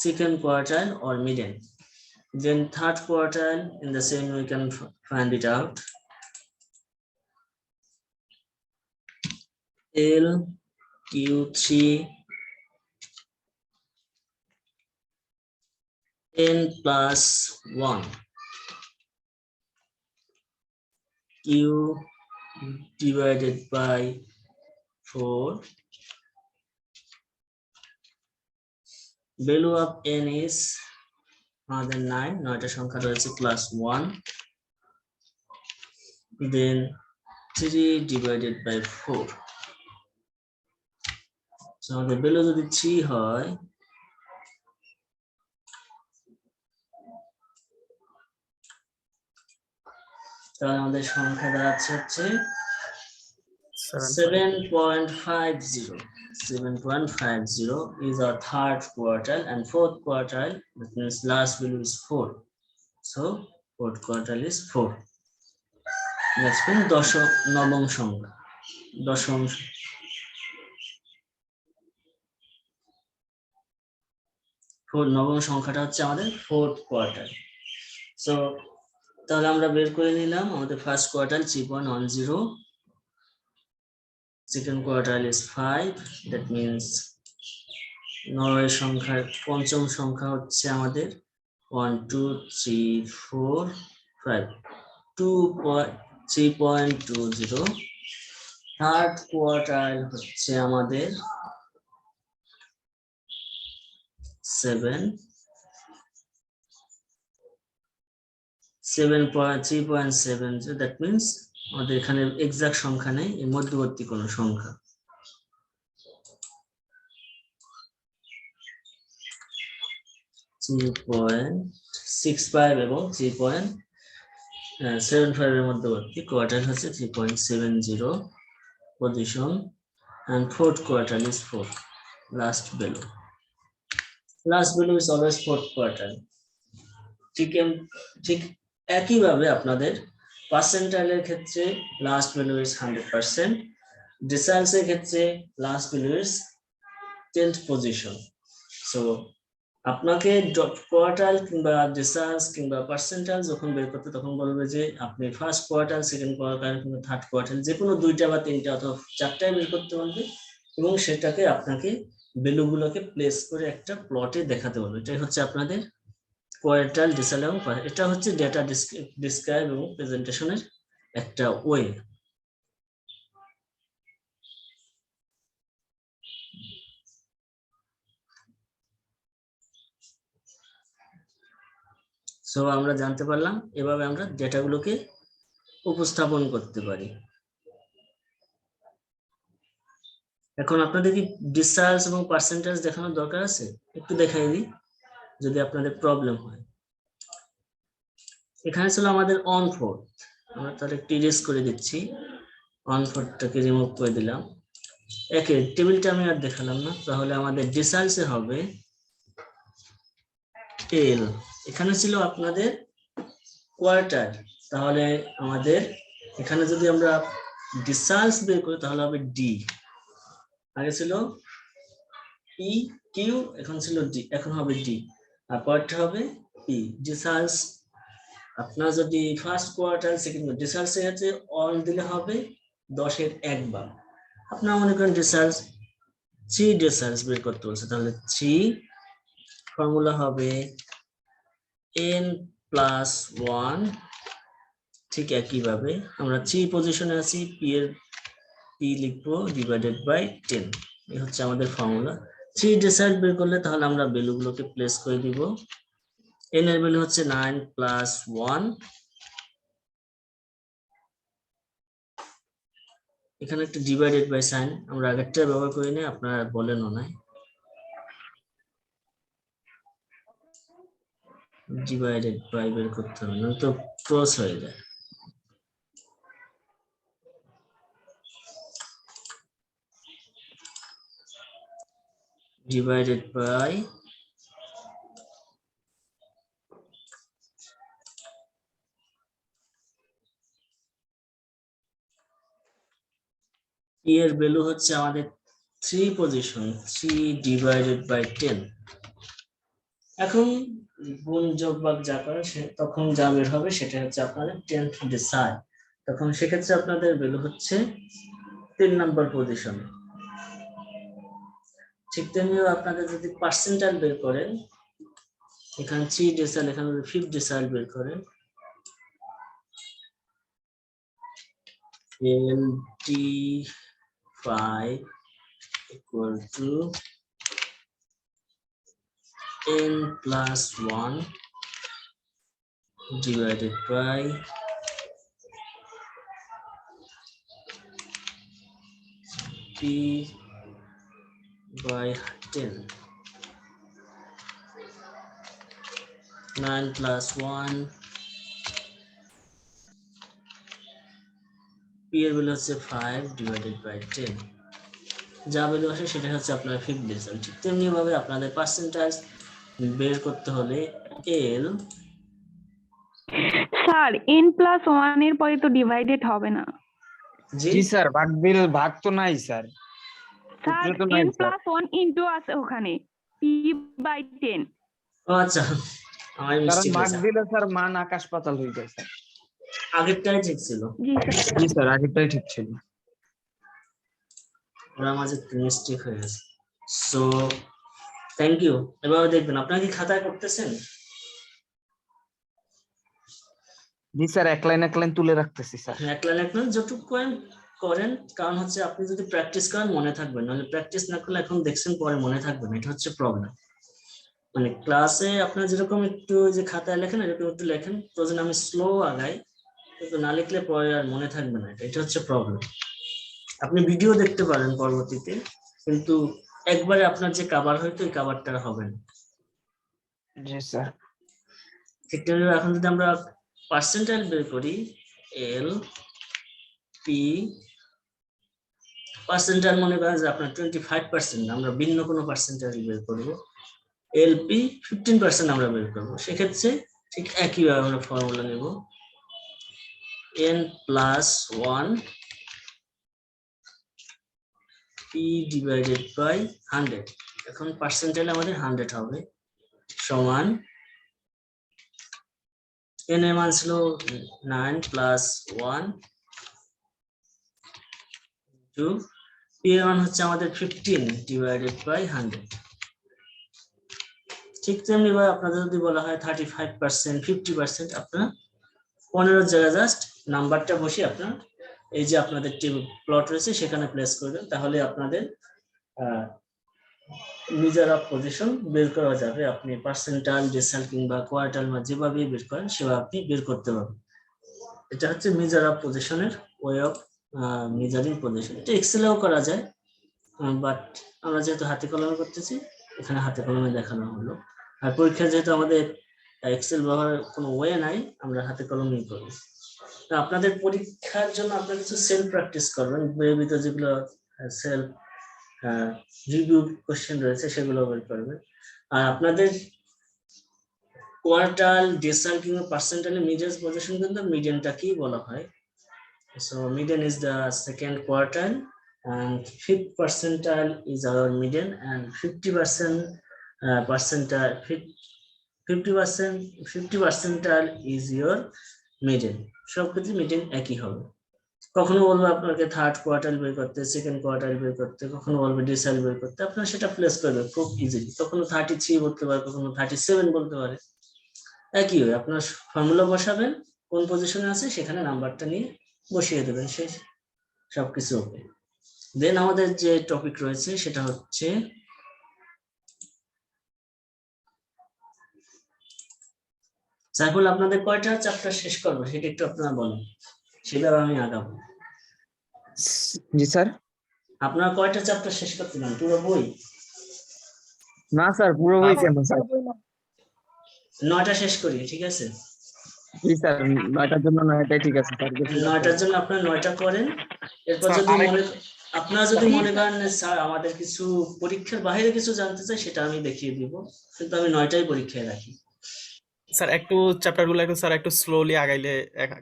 second quartile or median. Then third quartile, in the same we can find it out. L Q3 n + 1 Q divided by 4. Value of n is আমাদের 9, 9টা সংখ্যা রয়েছে +1, then 3 divided by 4. So আমাদের value যদি 3 হয়, তাহলে আমাদের সংখ্যা দাঁড়াচ্ছে হচ্ছে 7.50. 7.50 is our third quartile, and fourth quartile, that means last value is 4. So fourth quartile is 4. Next one, নবম সংখ্যা, দশম। নবম সংখ্যাটা হচ্ছে আমাদের fourth quartile. So তাহলে আমরা বের করে নিলাম আমাদের first quartile 3.10, second quartile is 5, that means 9 সংখ্যার পঞ্চম সংখ্যা হচ্ছে আমাদের 1 2 3 4 5, 3.20। থার্ড কোয়ার্টাইল হচ্ছে আমাদের 3.70, that means আমাদের এখানে এক্সাক্ট সংখ্যা নেই, এর মধ্যবর্তী কোন সংখ্যা। এবং 3.75 এর মধ্যবর্তী কোয়ার্টাইল হচ্ছে 3.70 position, and fourth quartile is 4. Last value is always fourth quartile. ঠিক একইভাবে আপনাদের পার্সেন্টাইলের ক্ষেত্রে লাস্ট ভ্যালু ইজ 100%, ডিসাইলসের ক্ষেত্রে last value is 10th position. So আপনাকে কোয়ার্টাইল কিংবা ডিসাইলস কিংবা পার্সেন্টাইল যখন বের করতে, তখন বলবে যে আপনি ফার্স্ট কোয়ার্টাইল, সেকেন্ড কোয়ার্টাইল কিংবা থার্ড কোয়ার্টাইল যে কোনো 2টা বা 3টা অথবা 4টায় বের করতে বলবে, এবং সেটাকে আপনাকে ভ্যালুগুলোকে প্লেস করে একটা প্লটে দেখাতে বলবে। এটাই হচ্ছে আপনাদের কোয়ার্টাইল, ডিসাইল এবং এটা হচ্ছে ডেটা ডিসক্রাইব এবং প্রেজেন্টেশনের একটা ওয়ে। সো আমরা জানতে পারলাম এভাবে আমরা ডেটাগুলোকে উপস্থাপন করতে পারি। এখন আপনাদের কি ডিসাইলস এবং পার্সেন্টেজ দেখানোর দরকার আছে? একটু দেখাই দিই যদি আপনাদের প্রবলেম হয়। এখানে ছিল আমাদের অন ফোর্থ, আমরা তাহলে একটু ইরেজ করে দিচ্ছি, অন ফোর্থটাকে রিমুভ করে দিলাম। একে টেবিলটা আমি আর দেখালাম না, তাহলে আমাদের ডিসাইলসে হবে এল। এখানে ছিল আপনাদের কোয়ার্টার, তাহলে আমাদের এখানে যদি আমরা ডিসাইলস বের করি তাহলে হবে ডি। আগে ছিল ই কিউ, এখন ছিল ডি, এখন হবে ডি, আর পরেরটা হবে ই। ডিসাইলস আপনার যদি ফার্স্ট কোয়ার্টার, সেকেন্ড ডিসাইলস এর ক্ষেত্রে অন দিলে হবে 10 এর 1 ভাগ। আপনারা মনে করেন ডিসাইলস 3 ডেসিমালস বের করতে বলছে, তাহলে 3 ফর্মুলা হবে n প্লাস 1। ঠিক একইভাবে আমরা 3 পজিশনে আছি, p লিখবো ডিভাইডেড বাই 10। এই হচ্ছে আমাদের ফর্মুলা। 3 ডেসিমাল বের করলে তাহলে আমরা ভ্যালুগুলোকে প্লেস করে দিব। n এর ভ্যালু হচ্ছে 9 প্লাস 1, এখানে একটা ডিভাইডেড বাই সাইন আমরা আগেরটা ব্যবহার করি না, আপনারা বলেনও নাই। ডিভাইডেড বাই বের করতে হবে না তো ক্রস হয়ে যায়। ডিভাইডেড বাই এর ভ্যালু হচ্ছে আমাদের 3 পজিশন, 3 ডিভাইডেড বাই 10। এখন গুণ যোগ ভাগ যা করে তখন যা বের হবে সেটা হচ্ছে আপনাদের 10th ডেসিমাল। তখন সেক্ষেত্রে আপনাদের ভ্যালু হচ্ছে 3 নাম্বার পজিশন। ঠিক তেমনি আপনাদের যদি পার্সেন্টাইল বের করেন, এখানে 3 ডেসিমাল, এখানে 5 ডেসিমাল বের করেন, LD5 equal to n plus 1 divided by p by 10. 9 plus 1, p এর ভ্যালু হচ্ছে 5 divided by 10। যা ভ্যালু আসে সেটা হচ্ছে আপনার 5 ডেসিমাল। ঠিক তেমনি ভাবে আপনাদের পার্সেন্টেজ বের করতে হলে l, স্যার n প্লাস 1 এর পরে তো ডিভাইডেড হবে না। জি স্যার, ভাগ তো নাই স্যার, স্যার সূত্রে তো নাই n স্যার। প্লাস 1 ইনটু আছে ওখানে p বাই 10। ও আচ্ছা আমার কারণ মিস্টেক ভাগ হয়েছে, দিলে স্যার মান আকাশ পাতাল হয়ে যায় স্যার। আগেরটাই ঠিক ছিল, জি স্যার। জি স্যার, আগেরটাই ঠিক ছিল। ওরা মাঝে মিস্টেক হয়ে গেছে। So thank you. এভাবে দেখবেন, আপনারা কি খাতায় করতেছেন? জি স্যার, এক লাইন তুলে রাখতেছি স্যার। এক লাইন যতটুকু করেন, কারণ হচ্ছে আপনি যদি প্র্যাকটিস করেন মনে থাকবেন, নাহলে প্র্যাকটিস না করলে এখন দেখছেন পরে মনে থাকবে না, এটা হচ্ছে প্রবলেম। মানে ক্লাসে আপনার যেরকম একটু যে খাতায় লেখেন এরকম একটু লেখেন, প্রয়োজন আমি স্লো আগাই, কিন্তু না লিখলে পরে আর মনে থাকবে না, এটা হচ্ছে প্রবলেম। আপনি ভিডিও দেখতে পারেন পরবর্তীতে, কিন্তু একবারে আপনার যে কাভার হয়তো এই কাভারটা হবে না। জি স্যার। ঠিক তেমনি এখন যদি আমরা পার্সেন্টাইল বের করি, এল পি পার্সেন্টাইল মনে করেন যে আপনার 25%, আমরা ভিন্ন কোনো পার্সেন্টাইল বের করবো, এলপি 15% আমরা বের করবো। সেক্ষেত্রে ঠিক একইভাবে আমরা ফর্মুলা নেব, n plus 1 p divided by 100। এখন পার্সেন্টাইল আমাদের 100 হবে, সমান n এর মান ছিল 9 প্লাস 1 টু p এর মান হচ্ছে আমাদের 15 ডিভাইডেড বাই 100। ঠিক তেমনি ভাবে আপনাদের যদি বলা হয় 35%, 50%, আপনারা 15 জায়গায় জাস্ট নাম্বারটা বসে আপনার এই যে আপনাদের টেবিল প্লট রয়েছে সেখানে প্লেস করবেন, তাহলে আপনাদের মেজার অফ পজিশন বের করা যাবে। আপনি পার্সেন্টাইল, ডেসিমাল কিংবা কোয়ার্টাইল বা যেভাবে বের করেন সেভাবে আপনি বের করতে পারবেন। এটা হচ্ছে মেজার অফ পজিশনের ওয়ে অফ মেজারিং পজিশন। এটা এক্সেলেও করা যায়, বাট আমরা যেহেতু হাতে কলমে করতেছি এখানে হাতে কলমে দেখানো হলো। আর পরীক্ষা যেহেতু আমাদের এক্সেল ব্যবহারের কোনো ওয়ে নাই, আমরা হাতে কলমেই করব। আপনাদের পরীক্ষার জন্য আপনারা কিছু সেলফ প্র্যাকটিস করবেন, বইয়ের ভিতরে যেগুলো সেলফ রিভিউ কোশ্চেন রয়েছে সেগুলো বের করবেন। আর আপনাদের কোয়ার্টাইল, ডেসিমাল কিংবা পার্সেন্টাইলের মিডিয়ান পজিশন কিন্তু মিডিয়ানটাকেই বলা হয়। So median is the second quartile and 5th percentile is our median, and 50% percentile 50 percentile is your median। সবক্ষেত্রে মিডিয়ান একই হবে। কখনো বলবে আপনাকে থার্ড কোয়ার্টাইল বের করতে, সেকেন্ড কোয়ার্টাইল বের করতে, কখনো বলবে ডিসাইল বের করতে, আপনার সেটা প্লেস করবে খুব ইজিলি। কখনো 33 বলতে পারে, কখনো 37 বলতে পারে। একই হয়, আপনার ফর্মুলা বসাবেন, কোন পজিশনে আছে সেখানে নাম্বারটা নিয়ে বসিয়ে দেবেন, শেষ, সবকিছু ওকে। দেন আমাদের যে টপিক রয়েছে সেটা হচ্ছে সাইফুল, আপনাদের কয়টা চ্যাপ্টার শেষ করবো সেটা একটু আপনারা বলেন, সেভাবে আমি আগাবো। জি স্যার। আপনারা কয়টা চ্যাপ্টার শেষ করতে চান, পুরো বই? না স্যার, পুরো বই কেন স্যার? 9টা শেষ করি, ঠিক আছে? জি স্যার, 9টার জন্য 9টাই ঠিক আছে স্যার। 9টার জন্য আপনারা 9টা করেন। এরপর স্যার, যদি আরেক- আপনারা যদি মনে করেন যে স্যার আমাদের কিছু পরীক্ষার বাইরে কিছু জানতে চাই, সেটা আমি দেখিয়ে দিব, কিন্তু আমি 9টাই পরীক্ষায় রাখি। স্যার একটু চ্যাপ্টার গুলো একটু স্যার একটু স্লোলি আগাইলে,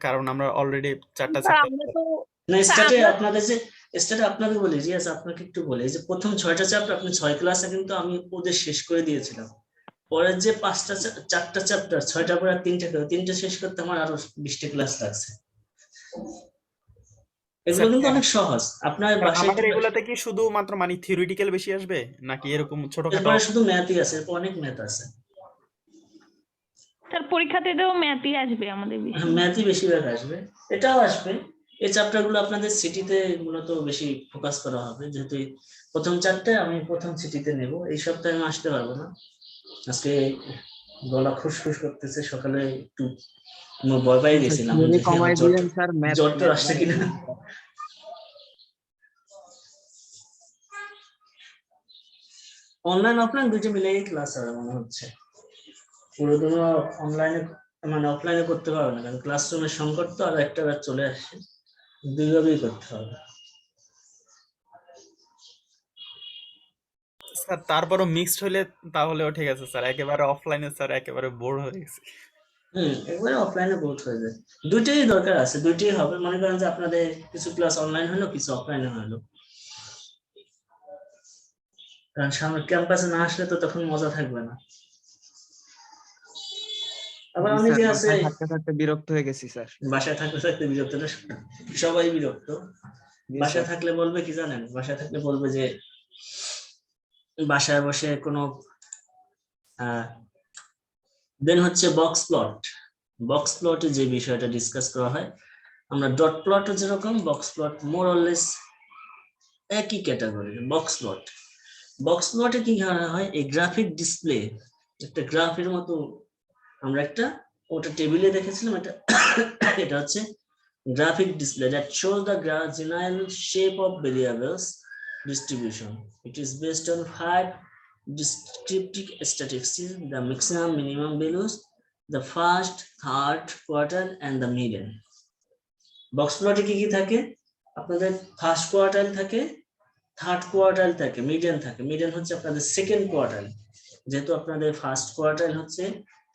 কারণ আমরা অলরেডি 4টা স্যার চ্যাপ্টার। আমরা তো না, স্যার, স্টার্টে আমরা আপনাদের যে স্টার্টে আপনাদের বলি, জি আছে, আপনাকে একটু বলি, এই যে প্রথম 6টা চ্যাপ্টার আপনি 6 ক্লাসে কিন্তু আমি ওদের শেষ করে দিয়েছিলাম। পরের যে 4টা চ্যাপ্টার, 6টা পরে আর 3টা করে, 3টা শেষ করতে আমার আরো 20টা ক্লাস লাগছে। এগুলো স্যার, কিন্তু অনেক সহজ, আপনার বাসায় আমাদের এগুলাতে কি শুধুমাত্র মানে থিওরিটিক্যাল বেশি আসবে, নাকি এরকম ছোটখাটো? এরপরে শুধু ম্যাথই আছে, এরপর অনেক ম্যাথ আছে। স্যার পরীক্ষাতে তো ম্যাথই আসবে আমাদের বেশি। ম্যাথই বেশিরভাগ আসবে, এটাও আসবে। এই চ্যাপ্টার গুলো আপনাদের সিটিতে মূলত বেশি ফোকাস করা হবে, যেহেতু এই প্রথম 4টে আমি প্রথম সিটিতে নেব। এই সপ্তাহে আমি আসতে পারবো না, আজকে গলা খুশখুশ করতেছে, সকালে একটু ভয় পাই গেছিলাম যদি যে কমাই জ্বর দিলেন স্যার, ম্যাথ জ্বর তো আসছে কিনা। অনলাইন অফলাইন দুটো মিলেই ক্লাস হবে মনে হচ্ছে, পুরোদিন অনলাইনে মানে অফলাইনে করতে পারবে না, কারণ ক্লাসরুমের সংকট তো, আর একটা ব্যাচ চলে আসছে, দুইভাবেই করতে হবে। স্যার তারপরও মিক্সড হলে তাহলেও ঠিক আছে স্যার, একেবারে অফলাইনে স্যার একেবারে বোর হয়ে গেছে। একবারে অফলাইনে বোর্ড হয়ে যায়, দুইটাই দরকার আছে, দুইটাই হবে। মনে করেন যে আপনাদের কিছু ক্লাস অনলাইন হলো, কিছু অফলাইনে হলো, কারণ সামনে ক্যাম্পাসে না আসলে তো তখন মজা থাকবে না। আবার জি আমি স্যার, যে আছে বাসায় থাকতে থাকতে বিরক্ত হয়ে গেছি স্যার। বাসায় থাকতে থাকতে বিরক্ত না, সবাই বিরক্ত। জি বাসায় স্যার। থাকলে বলবে কি জানেন, বাসায় থাকলে বলবে যে বাসায় বসে কোনো দেন হচ্ছে বক্স প্লট। বক্স প্লটে যে বিষয়টা ডিসকাস করা হয়, আমরা ডট প্লটও যেরকম, বক্স প্লট মোর অরলেস একই ক্যাটাগরি। বক্স প্লটে কি করা হয়, এই গ্রাফিক ডিসপ্লে, একটা গ্রাফের মতো আমরা একটা ওটা টেবিলে দেখেছিলাম, এটা হচ্ছে graphic display that shows the general shape of variables distribution. It is based on 5 descriptive statistics: the maximum, minimum values, the first, third quartile, and the median. Box প্লটে কি কি থাকে, আপনাদের ফার্স্ট কোয়ার্টাইল থাকে, থার্ড কোয়ার্টাইল থাকে, median থাকে। Median হচ্ছে আপনাদের সেকেন্ড কোয়ার্টাইল, যেহেতু আপনাদের ফার্স্ট কোয়ার্টাইল হচ্ছে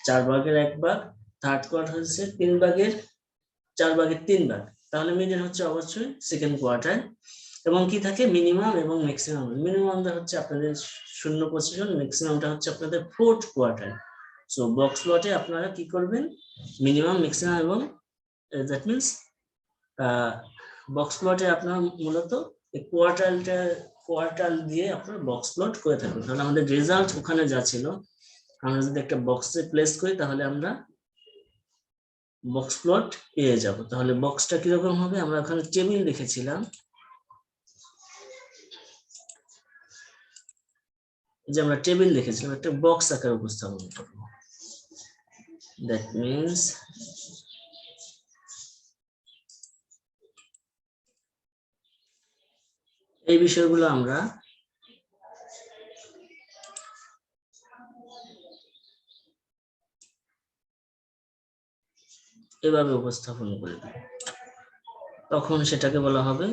4 ভাগের 1 ভাগ, থার্ড কোয়ার্টাইল হচ্ছে 3 ভাগের 4 ভাগের 3 ভাগ, তাহলে মিডিয়ান হচ্ছে অবশ্যই সেকেন্ড কোয়ার্টাইল। এবং কি থাকে, মিনিমাম এবং ম্যাক্সিমাম। মিনিমামটা হচ্ছে আপনাদের 0 পজিশন, ম্যাক্সিমামটা হচ্ছে আপনাদের ফোর্থ কোয়ার্টাইল। সো বক্স প্লটে আপনারা কি করবেন, মিনিমাম, ম্যাক্সিমাম এবং দ্যাট মিন্স বক্স প্লটে আপনারা মূলত এই কোয়ার্টাইল দিয়ে আপনারা বক্স প্লট করে থাকবেন। তাহলে আমাদের রেজাল্ট ওখানে যা ছিল, আমরা যদি একটা বক্সে প্লেস করি তাহলে আমরা বক্স প্লট পেয়ে যাব। তাহলে বক্সটা কিরকম হবে, আমরা ওখানে টেবিল দেখেছিলাম, যে আমরা টেবিল দেখেছিলাম, একটা বক্স আকারে উপস্থাপন করব। দ্যাট মিন্স এই বিষয়গুলো আমরা এভাবে উপস্থাপন করে দেব, তখন সেটাকে বলা হবে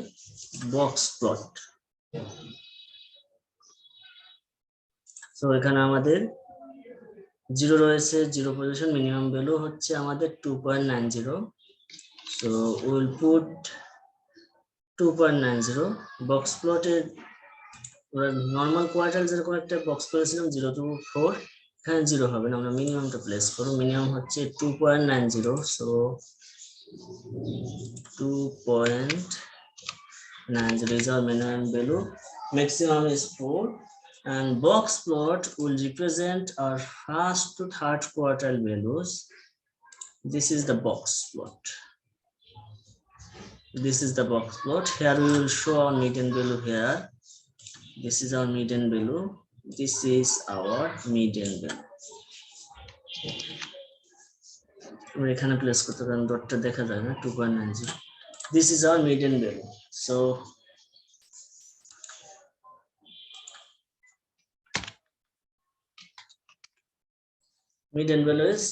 বক্স প্লট। তো এখানে আমাদের 0 রয়েছে, 0 পজিশন, মিনিমাম ভ্যালু হচ্ছে আমাদের 2.90। সো উইল পুট 2.90 বক্স প্লটে। নর্মাল কোয়ার্টাইল যেরকম একটা বক্স করেছিলাম 0 to 4, এখানে 0 হবে না, আমরা মিনিমামটা প্লেস করব। মিনিমাম হচ্ছে 2.90। So 2.90 is our minimum value. Maximum is 4. And box plot will represent our first to third quartile values. This is the box plot. This is the box plot. Here we will show our median value here. This is our median value. This is our median value. আমরা এখানে place করতে পারেন, ডটটা দেখা যায় না, 2.90. This is our median value. So median value is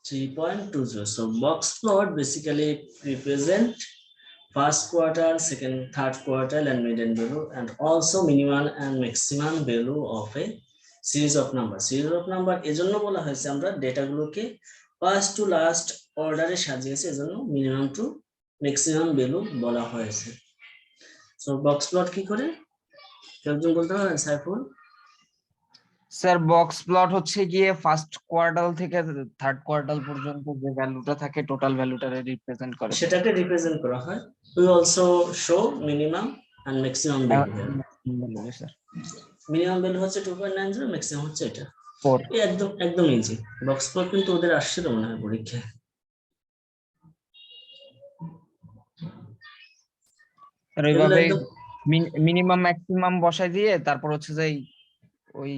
3.20. So box plot basically represent first quartile, second, third quartile, and median value, and also minimum and maximum value of a series of number. Series of number এজন্য বলা হয়েছে আমরা ডেটাগুলোকে first to last অর্ডারে সাজিয়েছি, এজন্য minimum two maximum value বলা হয়েছে। So box plot কি করে একজন বলতে পারেন সাইফুল? স্যার বক্স প্লট হচ্ছে গিয়ে ফার্স্ট কোয়ার্টাল থেকে থার্ড কোয়ার্টাল পর্যন্ত যে ভ্যালুটা থাকে টোটাল ভ্যালুটা রিপ্রেজেন্ট করে, সেটাকে রিপ্রেজেন্ট করা হয়। We also show minimum and maximum value. Sir minimum value হচ্ছে 2.90, ম্যাক্সিমাম হচ্ছে এটা 4। একদম একদম ইজি। বক্স প্লট কিন্তু ওদের আসছিল মনে হয় পরীক্ষায়। আর এইভাবে মিনিমাম ম্যাক্সিমাম বসাই দিয়ে তারপর হচ্ছে যে ওই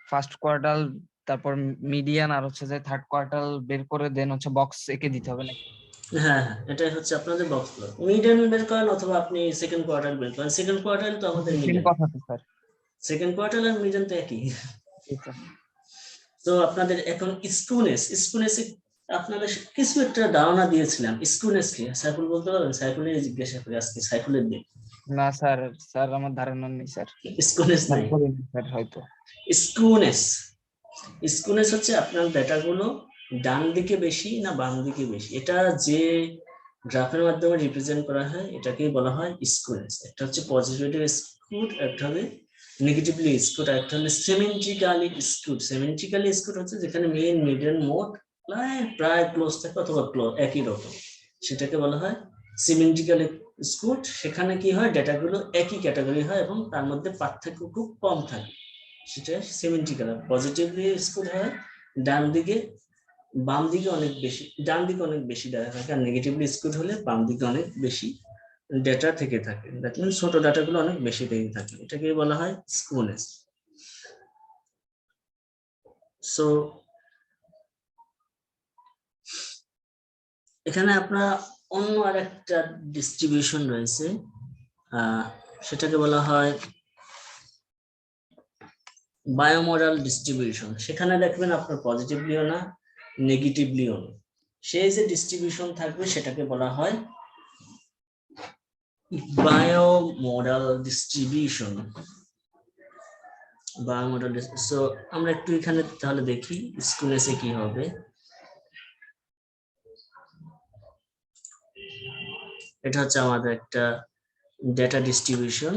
ফার্স্ট কোয়ার্টাল, তারপর মিডিয়ান, আর হচ্ছে যে থার্ড কোয়ার্টাল বের করে দেন হচ্ছে বক্স এঁকে দিতে হবে নাকি? হ্যাঁ হ্যাঁ, এটাই হচ্ছে আপনাদের বক্স প্লট। মিডিয়ান বের করেন অথবা আপনি সেকেন্ড কোয়ার্টার বের করেন। সেকেন্ড কোয়ার্টার তো আমাদের মিডিয়ান, কথা তো স্যার, সেকেন্ড কোয়ার্টার আর মিডিয়ান তো একই। তো আপনাদের এখন স্কুনেস আপনাদের কিছু একটা ধারণা দিয়েছিলাম। স্কুনেস কি সাইফুল বলতে পারবেন? সাইফুলের জিজ্ঞাসা করি আজকে, সাইফুলের দিন। না স্যার, স্যার আমার ধারণা নেই স্যার। স্কুনেস নাই স্যার হয়তো স্কুনেস হচ্ছে আপনার ডেটাগুলো ডান দিকে বেশি না বাম দিকে বেশি, এটা যে গ্রাফের মাধ্যমে রিপ্রেজেন্ট করা হয় এটাকেই বলা হয় স্কুনেস। একটা হচ্ছে পজিটিভলি স্কুড, একটা হবে নেগেটিভলি স্কুড, আর একটা হলো সিমেট্রিক্যালি স্কুড। সিমেট্রিক্যালি স্কুড হচ্ছে যেখানে মেইন মিডিয়ান মোড প্রায় ক্লোজ থাকে অথবা একই রকম, সেটাকে বলা হয় সিমেট্রিক্যালি স্কুড। সেখানে কি হয়, ডেটাগুলো একই ক্যাটাগরি হয় এবং তার মধ্যে পার্থক্য খুব কম থাকে, সেটা সিমেট্রিক্যাল। পজিটিভলি স্কুড হয় ডান দিকে, বাম দিকে অনেক বেশি, ডান দিকে অনেক বেশি ডেটা থাকে, আর নেগেটিভলি স্কুড হলে বাম দিকে অনেক বেশি ডেটা থেকে থাকে, দ্যাট মিনস ছোট ডাটাগুলো অনেক বেশি থেকে থাকে, এটাকে বলা হয় স্কুনেস। সো এখানে আপনার অন্য আরেকটা ডিস্ট্রিবিউশন রয়েছে, সেটাকে বলা হয় বায়োমোডাল ডিস্ট্রিবিউশন। সেখানে দেখবেন আপনার পজিটিভলিও না নেগেটিভলিও না, সেই যে ডিস্ট্রিবিউশন থাকবে সেটাকে বলা হয় বায়োমোডাল ডিস্ট্রিবিউশন। বায়োমোডাল। সো আমরা একটু এখানে তাহলে দেখি স্কুনেসে কি হবে। এটা হচ্ছে আমাদের একটা ডেটা ডিস্ট্রিবিউশন।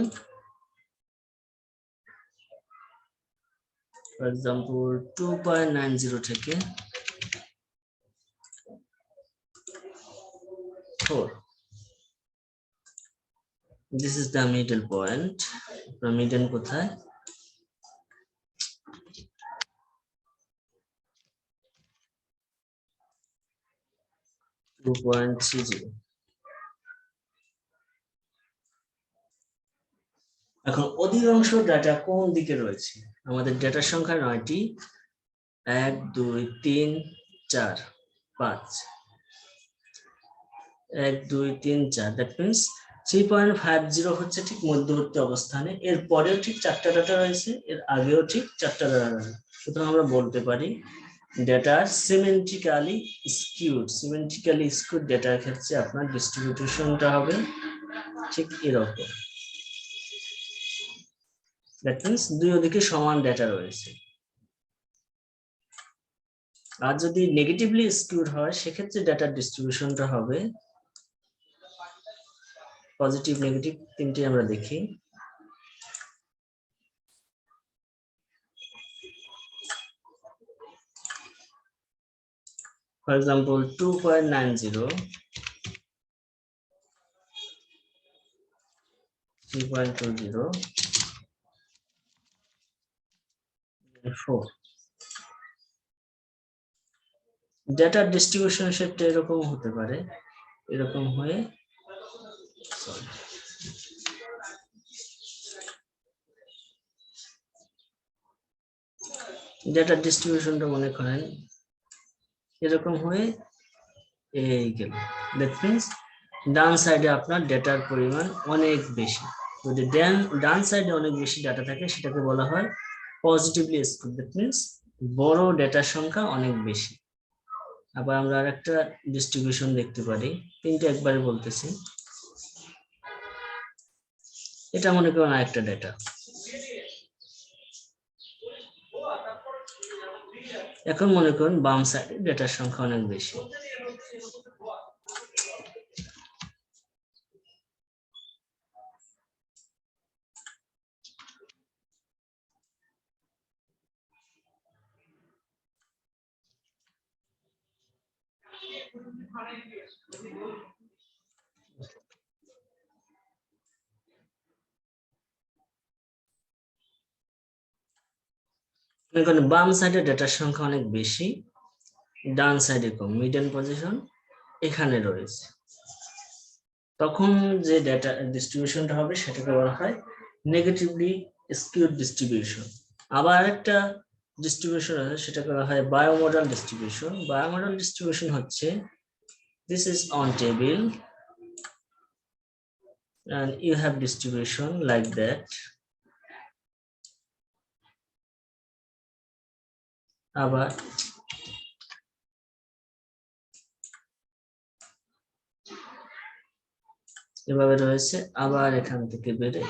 ফর এক্সাম্পল 2.90 থেকে 4. This is the middle point. The middle কোথায়? এখন অধিকাংশ ডাটা কোন দিকে রয়েছে? আমাদের ডেটার সংখ্যা 9টি, 1 2 3 4 5, 1 2 3 4, দ্যাট মিনস 3.50 হচ্ছে ঠিক মধ্যবর্তী অবস্থানে, এর পরেও ঠিক 4টা ডাটা রয়েছে, এর আগেও ঠিক 4টা ডাটা রয়েছে। সুতরাং আমরা বলতে পারি ডেটা সিমেট্রিক্যালি স্কিউড ডেটার ক্ষেত্রে আপনার ডিস্ট্রিবিউশনটা হবে ঠিক এরকম, দ্যাট মিনস দুই দিকে সমান ডেটা রয়েছে। আর যদি নেগেটিভলি স্কিউড হয় সেক্ষেত্রে ডেটার ডিস্ট্রিবিউশনটা হবে পজিটিভ নেগেটিভ তিনটি আমরা দেখি। ফর এক্সাম্পল 2.90 3.20 4 ডেটার ডিস্ট্রিবিউশন শেপটা এরকম হতে পারে, এরকম হয়ে ডেটার ডিস্ট্রিবিউশনটা মনে করেন এরকম হয়ে এই গেল। দ্যাট মিনস ডান সাইডে আপনার ডেটার পরিমাণ অনেক বেশি। যদি ডান সাইডে অনেক বেশি ডাটা থাকে সেটাকে বলা হয় পজিটিভলি স্কিউড। দ্যাট মিনস বড় ডেটার সংখ্যা অনেক বেশি। আবার আমরা আরেকটা ডিস্ট্রিবিউশন দেখতে পারি, তিনটে একবারে বলতেছি। এটা মনে করুন আরেকটা ডেটা, এখন মনে করুন বাম সাইডে ডেটার সংখ্যা অনেক বেশি। বাম সাইডে ডেটার সংখ্যা অনেক বেশি, ডান সাইডে কম, মিডল পজিশন এখানে রয়েছে, তখন যে ডেটা ডিস্ট্রিবিউশনটা হবে সেটাকে বলা হয় নেগেটিভলি স্কিউড ডিস্ট্রিবিউশন। আবার আরেকটা ডিস্ট্রিবিউশন আছে সেটাকে বলা হয় বায়োমডাল ডিস্ট্রিবিউশন। বায়োমডাল ডিস্ট্রিবিউশন হচ্ছে this is on table and you have distribution like that. আবার এভাবে রয়েছে, আবার এখান থেকে বেড়ে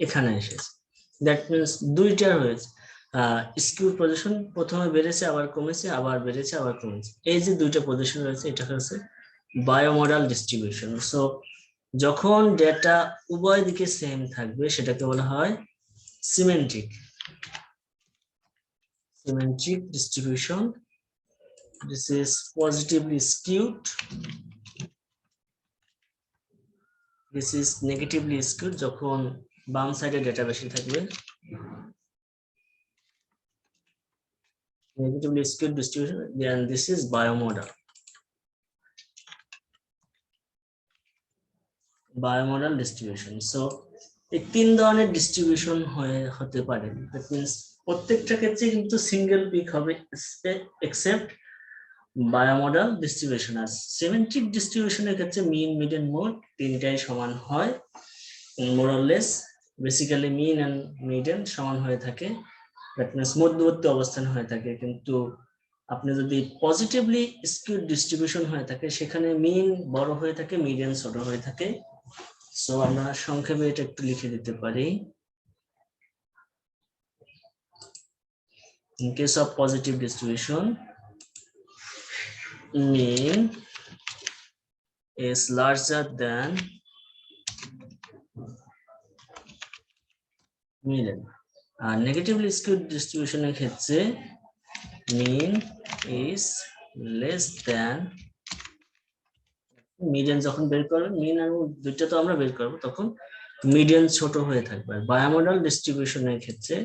এখানে এসেছে। দ্যাট মিনস দুইটা হয়েছে, স্কিউ পজিশন প্রথমে বেড়েছে আবার কমেছে, আবার বেড়েছে আবার কমেছে, এই যে দুইটা পজিশন রয়েছে এটা হচ্ছে বায়োমডাল ডিস্ট্রিবিউশন। সো যখন ডেটা উভয় দিকে সেম থাকবে সেটাকে বলা হয় symmetric distribution. This is positively skewed, this is negatively skewed। যখন বাম সাইডে ডেটা বেশি থাকবে, negatively skewed distribution, then this is biomodal distribution. So এই তিন ধরনের ডিস্ট্রিবিউশন হতে পারে। দ্যাট মিনস প্রত্যেকটা ক্ষেত্রে কিন্তু সিঙ্গেল পিক হবে এক্সেপ্ট বায়োমডাল ডিস্ট্রিবিউশন। আর সিমেট্রিক ডিস্ট্রিবিউশনের ক্ষেত্রে মিন, মিডল, মোড তিনটাই সমান হয়, more or less. Basically mean and middle সমান হয়ে থাকে, দ্যাট মিনস মধ্যবর্তী অবস্থান হয়ে থাকে। কিন্তু আপনি যদি পজিটিভলি স্কিউড ডিস্ট্রিবিউশন হয়ে থাকে সেখানে মিন বড় হয়ে থাকে, মিডিয়ান ছোট হয়ে থাকে। সো আমরা সংক্ষেপে এটা একটু লিখে দিতে পারি। In case of positive distribution, mean is larger than median. আর নেগেটিভলি স্কিউড ডিস্ট্রিবিউশনের ক্ষেত্রে mean is less than median. যখন বের করবেন মিন আর দুইটা তো আমরা বের করব, তখন মিডিয়ান ছোট হয়ে থাকবে। বায়োমডাল ডিস্ট্রিবিউশনের ক্ষেত্রে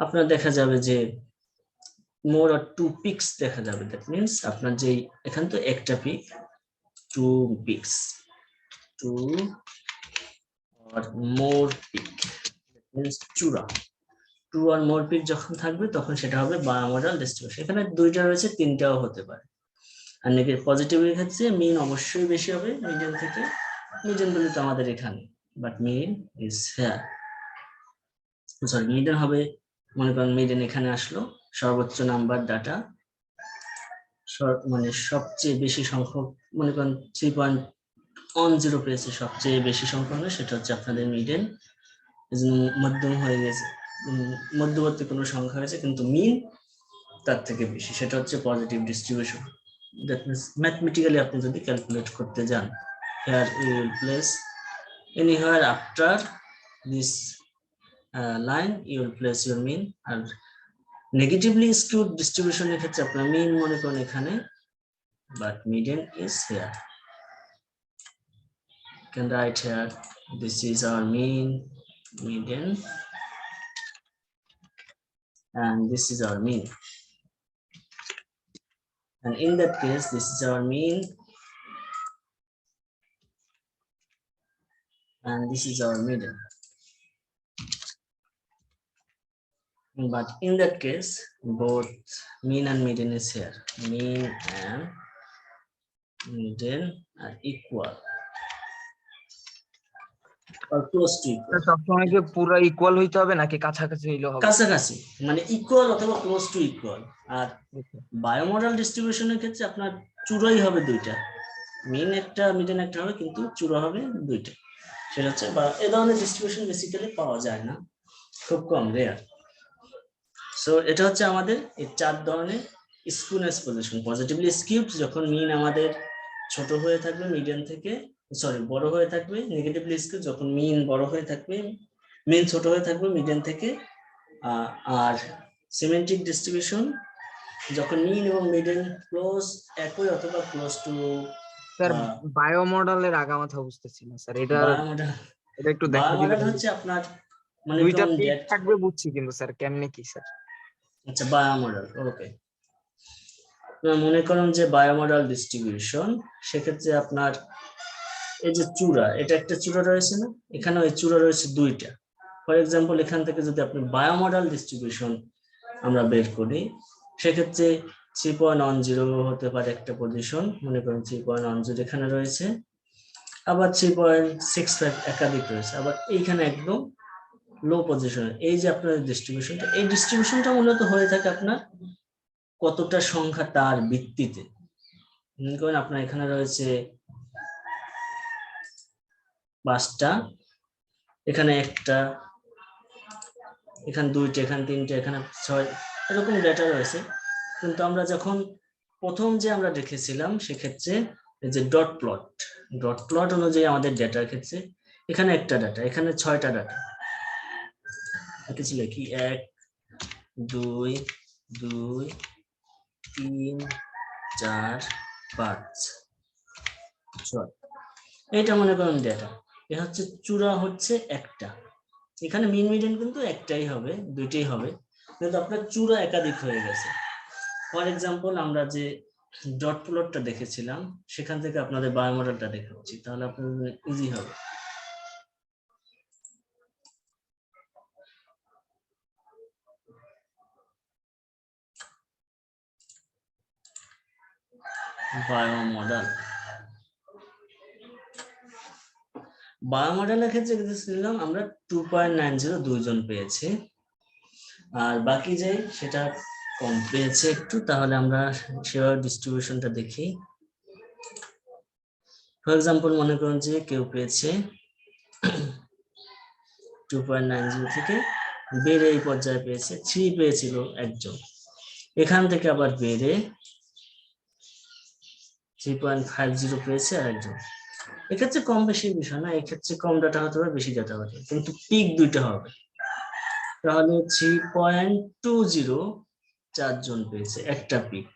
আপনার দেখা যাবে যে মোর আর টু পিকস দেখা যাবে। দ্যাট মিনস আপনার যে এখান তো একটা পিক, টু পিকস, টু আর মোর পিক, মিনস চূড়া, টু আর মোর পিক যখন থাকবে তখন সেটা হবে বায়োমডাল ডিস্ট্রিবিউশন। এখানে দুইটা রয়েছে, তিনটাও হতে পারে। আর নেগেটিভ পজিটিভের ক্ষেত্রে মিন অবশ্যই বেশি হবে মিডিয়ান থেকে। মিডিয়ান বলে তো আমাদের এখানে, but mean is here, sorry median হবে। মনে করেন মিডিয়ান এখানে আসলো, সর্বোচ্চ নাম্বার ডাটা, মানে সবচেয়ে বেশি সংখ্যক, মনে করেন 3.10 পেয়েছে, সবচেয়ে বেশি সংখ্যক, সেটা হচ্ছে আপনাদের মিডিয়ান। মধ্যম হয়ে গেছে, মধ্যবর্তী কোনো সংখ্যা হয়েছে কিন্তু মিন তার থেকে বেশি, সেটা হচ্ছে positive distribution. That means mathematically আপনি যদি ক্যালকুলেট করতে যান, here you will place anywhere after this line you will place your mean। আর নেগেটিভলি স্কিউড ডিস্ট্রিবিউশনের ক্ষেত্রে আপনার মিন মনে করেন এখানে, but median is here. You can write here, this is our median, and this is our mean. And in that case, this is our mean, and this is our median. But in that case, both mean and median is here. Mean and median are equal or close to equal. সবসময় কি পুরো equal হইতে হবে নাকি কাছাকাছি হইলেও হবে? কাছাকাছি, মানে ইকুয়াল অথবা ক্লোজ টু ইকুয়াল। আর বায়োমডেল ডিস্ট্রিবিউশনের ক্ষেত্রে আপনার চূড়াই হবে দুইটা, মিন একটা মিডিয়ান একটা হবে, কিন্তু চূড়া হবে দুইটা। সেটা হচ্ছে এই ধরনের ডিস্ট্রিবিউশন বেসিক্যালি পাওয়া যায় না, খুব কম, রেয়ার। সো এটা হচ্ছে আমাদের এই 4 ধরনের স্কুনেস পজিশন। পজিটিভলি স্কিউড যখন মিন আমাদের ছোট হয়ে থাকবে মিডিয়ান থেকে, সরি বড় হয়ে থাকবে। নেগেটিভলি স্কিউড যখন মিন বড় হয়ে থাকবে, মিন ছোট হয়ে থাকবে মিডিয়ান থেকে। আর সিমেট্রিক ডিস্ট্রিবিউশন যখন মিন এবং মিডিয়ান ক্লোজ একই অথবা ক্লোজ টু। স্যার বায়োমডেলের আগামাথা বুঝতেছি না স্যার, এটা একটু দেখা দিলে। বায়োমডেল হচ্ছে আপনার মানে দুইটা পিক থাকবে বুঝছি, কিন্তু স্যার কেমনে কি স্যার? আচ্ছা, বায়োমডেল, ওকে। মনে করুন যে বায়োমডেল ডিস্ট্রিবিউশন, সেক্ষেত্রে আপনার এই যে চূড়া, এটা একটা চূড়া রয়েছে না, এখানে ওই চূড়া রয়েছে দুইটা। ফর এক্সাম্পল, এখান থেকে যদি আপনি বায়োমডেল ডিস্ট্রিবিউশন আমরা বের করি, সেক্ষেত্রে 3.10 হতে পারে একটা পজিশন, মনে করুন 3.10 এখানে রয়েছে, আবার 3.65 একাধিক রয়েছে, আবার এইখানে একদম লো পজিশন। এই যে আপনার ডিস্ট্রিবিউশনটা, এই ডিস্ট্রিবিউশনটা মূলত হয়ে থাকে আপনার কতটা সংখ্যা তার ভিত্তিতে। মনে করেন আপনার এখানে রয়েছে 5টা, এখানে একটা, এখানে 2টা, এখানে 3টা, এখানে 6, এরকম ডেটা রয়েছে। কিন্তু আমরা যখন প্রথম যে আমরা দেখেছিলাম, সেক্ষেত্রে এই যে ডট প্লট অনুযায়ী আমাদের ডেটার ক্ষেত্রে এখানে একটা ডাটা, এখানে 6টা ডাটা ছিল কি 1 2 2 3 4 5 6। এটা মনে করুন ডেটা, এ হচ্ছে চূড়া হচ্ছে একটা, এখানে মিন মিডিয়ান কিন্তু একটাই হবে, দুইটাই হবে, কিন্তু আপনার চূড়া একাধিক হয়ে গেছে। ফর এক্সাম্পল, আমরা যে ডট প্লটটা দেখেছিলাম, সেখান থেকে আপনাদের বায়োমডেলটা দেখাচ্ছি, তাহলে আপনার ইজি হবে। বায়োমডেলের ক্ষেত্রে দেখেছিলাম আমরা 2.90 দুইজন পেয়েছি, আর বাকি যে সেটা কম পেয়েছে একটু। তাহলে আমরা সেভাবে ডিস্ট্রিবিউশনটা দেখি। ফর এক্সাম্পল, মনে করুন যে কেউ পেয়েছে 2.90 থেকে বেড়ে এই পর্যায়ে পেয়েছে 3 পেয়েছিল একজন, এখান থেকে আবার বেড়ে 3.50 পেয়েছে আরেকজন। এক্ষেত্রে কম বেশি বিষয় না, এক্ষেত্রে কম ডাটা হতে পারে, বেশি ডাটা হতে পারে, কিন্তু পিক দুইটা হবে। তাহলে 3.20 4জন পেয়েছে একটা পিক,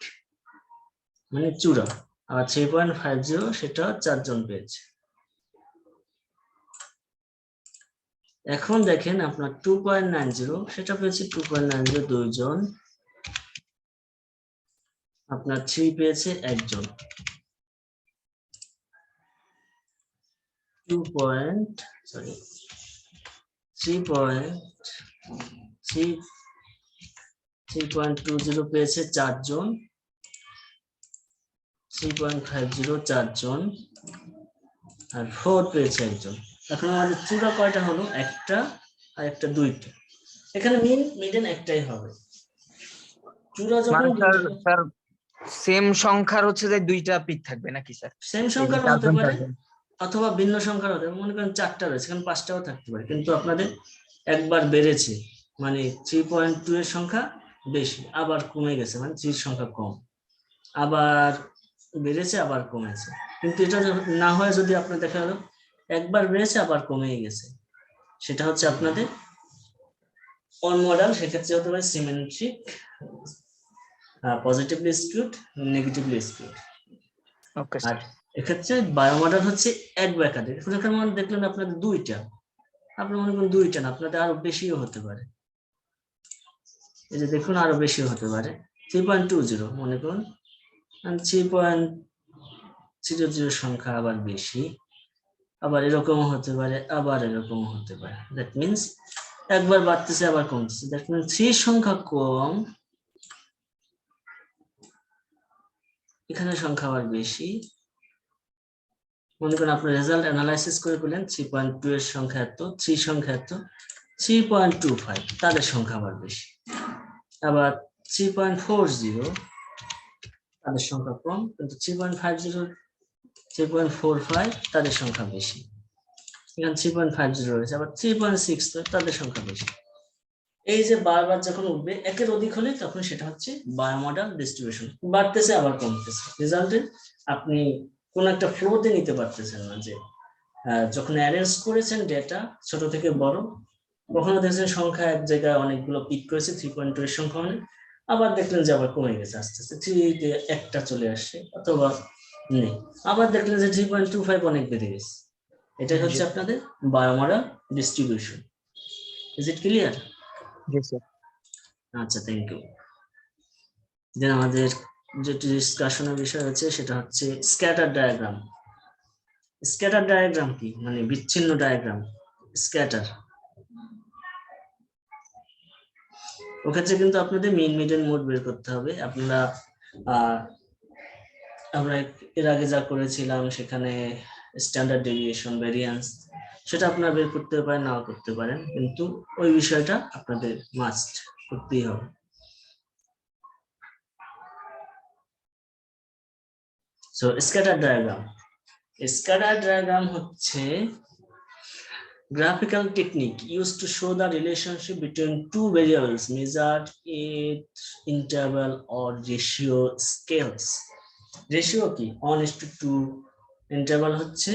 মানে চূড়া। আর 3.50 সেটা 4জন পেয়েছে। এখন দেখেন আপনার 2.90 সেটা পেয়েছে 2.90 দুইজন, আপনার 3 পেয়েছে একজন, 3.20 পেয়েছে 4জন, 3.50 4জন, আর 4 পেয়েছে একজন। এখন আমাদের চূড়া কয়টা হলো? একটা আর একটা, দুইটা। এখানে মিডিয়ান একটাই হবে। চূড়া যখন স্যার সেম সংখ্যার হচ্ছে যে দুইটা পিক থাকবে নাকি স্যার? সেম সংখ্যার হতে পারে অথবা ভিন্ন সংখ্যার হতে পারে। মনে করেন 4টা রয়েছে, এখানে 5টাও থাকতে পারে, কিন্তু আপনাদের একবার বেড়েছে মানে 3.2 এর সংখ্যা বেশি, আবার কমে গেছে মানে 3 সংখ্যা কম, আবার বেড়েছে আবার কমেছে। কিন্তু এটা না হয় যদি আপনার দেখা গেল একবার বেড়েছে আবার কমে গেছে, সেটা হচ্ছে আপনাদের অন মডেল। সেক্ষেত্রে হতে পারে symmetric, positively skewed, negatively skewed. Okay আর স্যার। এক্ষেত্রে বায়োমডেল হচ্ছে এক বা একাধিক। এখন এখানে মনে দেখলেন আপনাদের দুইটা, আপনি মনে করেন দুইটা না, আপনাদের আরো বেশিও হতে পারে। এই যে দেখুন আরো বেশিও হতে পারে, 3.20 মনে করুন, 3.00 সংখ্যা আবার বেশি, আবার এরকমও হতে পারে, আবার এরকমও হতে পারে। দ্যাট মিনস একবার বাড়তেছে আবার কমতেছে। দ্যাট মিনস 3 সংখ্যা কম, এখানে সংখ্যা আবার বেশি। মনে করেন আপনার রেজাল্ট অ্যানালাইসিস করে পেলেন 3.2 এর সংখ্যা এত, 3 সংখ্যা এত, 3.25 তাদের সংখ্যা আবার বেশি। আবার 3.40 তাদের সংখ্যা কম, কিন্তু 3.50 3.45 তাদের সংখ্যা বেশি। এখানে 3.50 রয়েছে, আবার 3.65 তাদের সংখ্যা বেশি। এই যে বারবার যখন উঠবে একের অধিক হলে তখন সেটা হচ্ছে বায়োমডেল ডিস্ট্রিবিউশন, বাড়তেছে আবার কমতেছে। রেজাল্টে আপনি কোন একটা ফ্লোতে নিতে পারতেছেন না, যে যখন অ্যারেঞ্জ করেছেন ডেটা ছোট থেকে বড়, কখনো দেখছেন সংখ্যা এক জায়গায় অনেকগুলো পিক করেছে, 3.2 এর সংখ্যা অনেক, আবার দেখলেন যে আবার কমে গেছে আস্তে আস্তে, 3 একটা চলে আসছে অথবা নেই, আবার দেখলেন যে 3.25 অনেক বেড়ে গেছে। এটাই হচ্ছে আপনাদের bimodal distribution. Is it clear? জি স্যার। আচ্ছা, থ্যাংক ইউ। দেন আমাদের যে ডিসকাশনের বিষয় হচ্ছে সেটা হচ্ছে স্ক্যাটার ডায়াগ্রাম। স্ক্যাটার ডায়াগ্রাম কি, মানে বিচ্ছিন্ন ডায়াগ্রাম, স্ক্যাটার। ওক্ষেত্রে কিন্তু আপনাদের মিন মিডল মোড বের করতে হবে। আপনারা আমরা এর আগে যা করেছিলাম সেখানে স্ট্যান্ডার্ড ডেভিয়েশন, ভ্যারিয়েন্স, সেটা আপনারা বের করতে পারেন, নাও করতে পারেন, কিন্তু ওই বিষয়টা আপনাদের মাস্ট করতেই হবে। So scatter diagram. Scatter diagram হচ্ছে graphical technique used to show the relationship between two variables measured at interval or ratio scales. Ratio কি? 1:2, interval হচ্ছে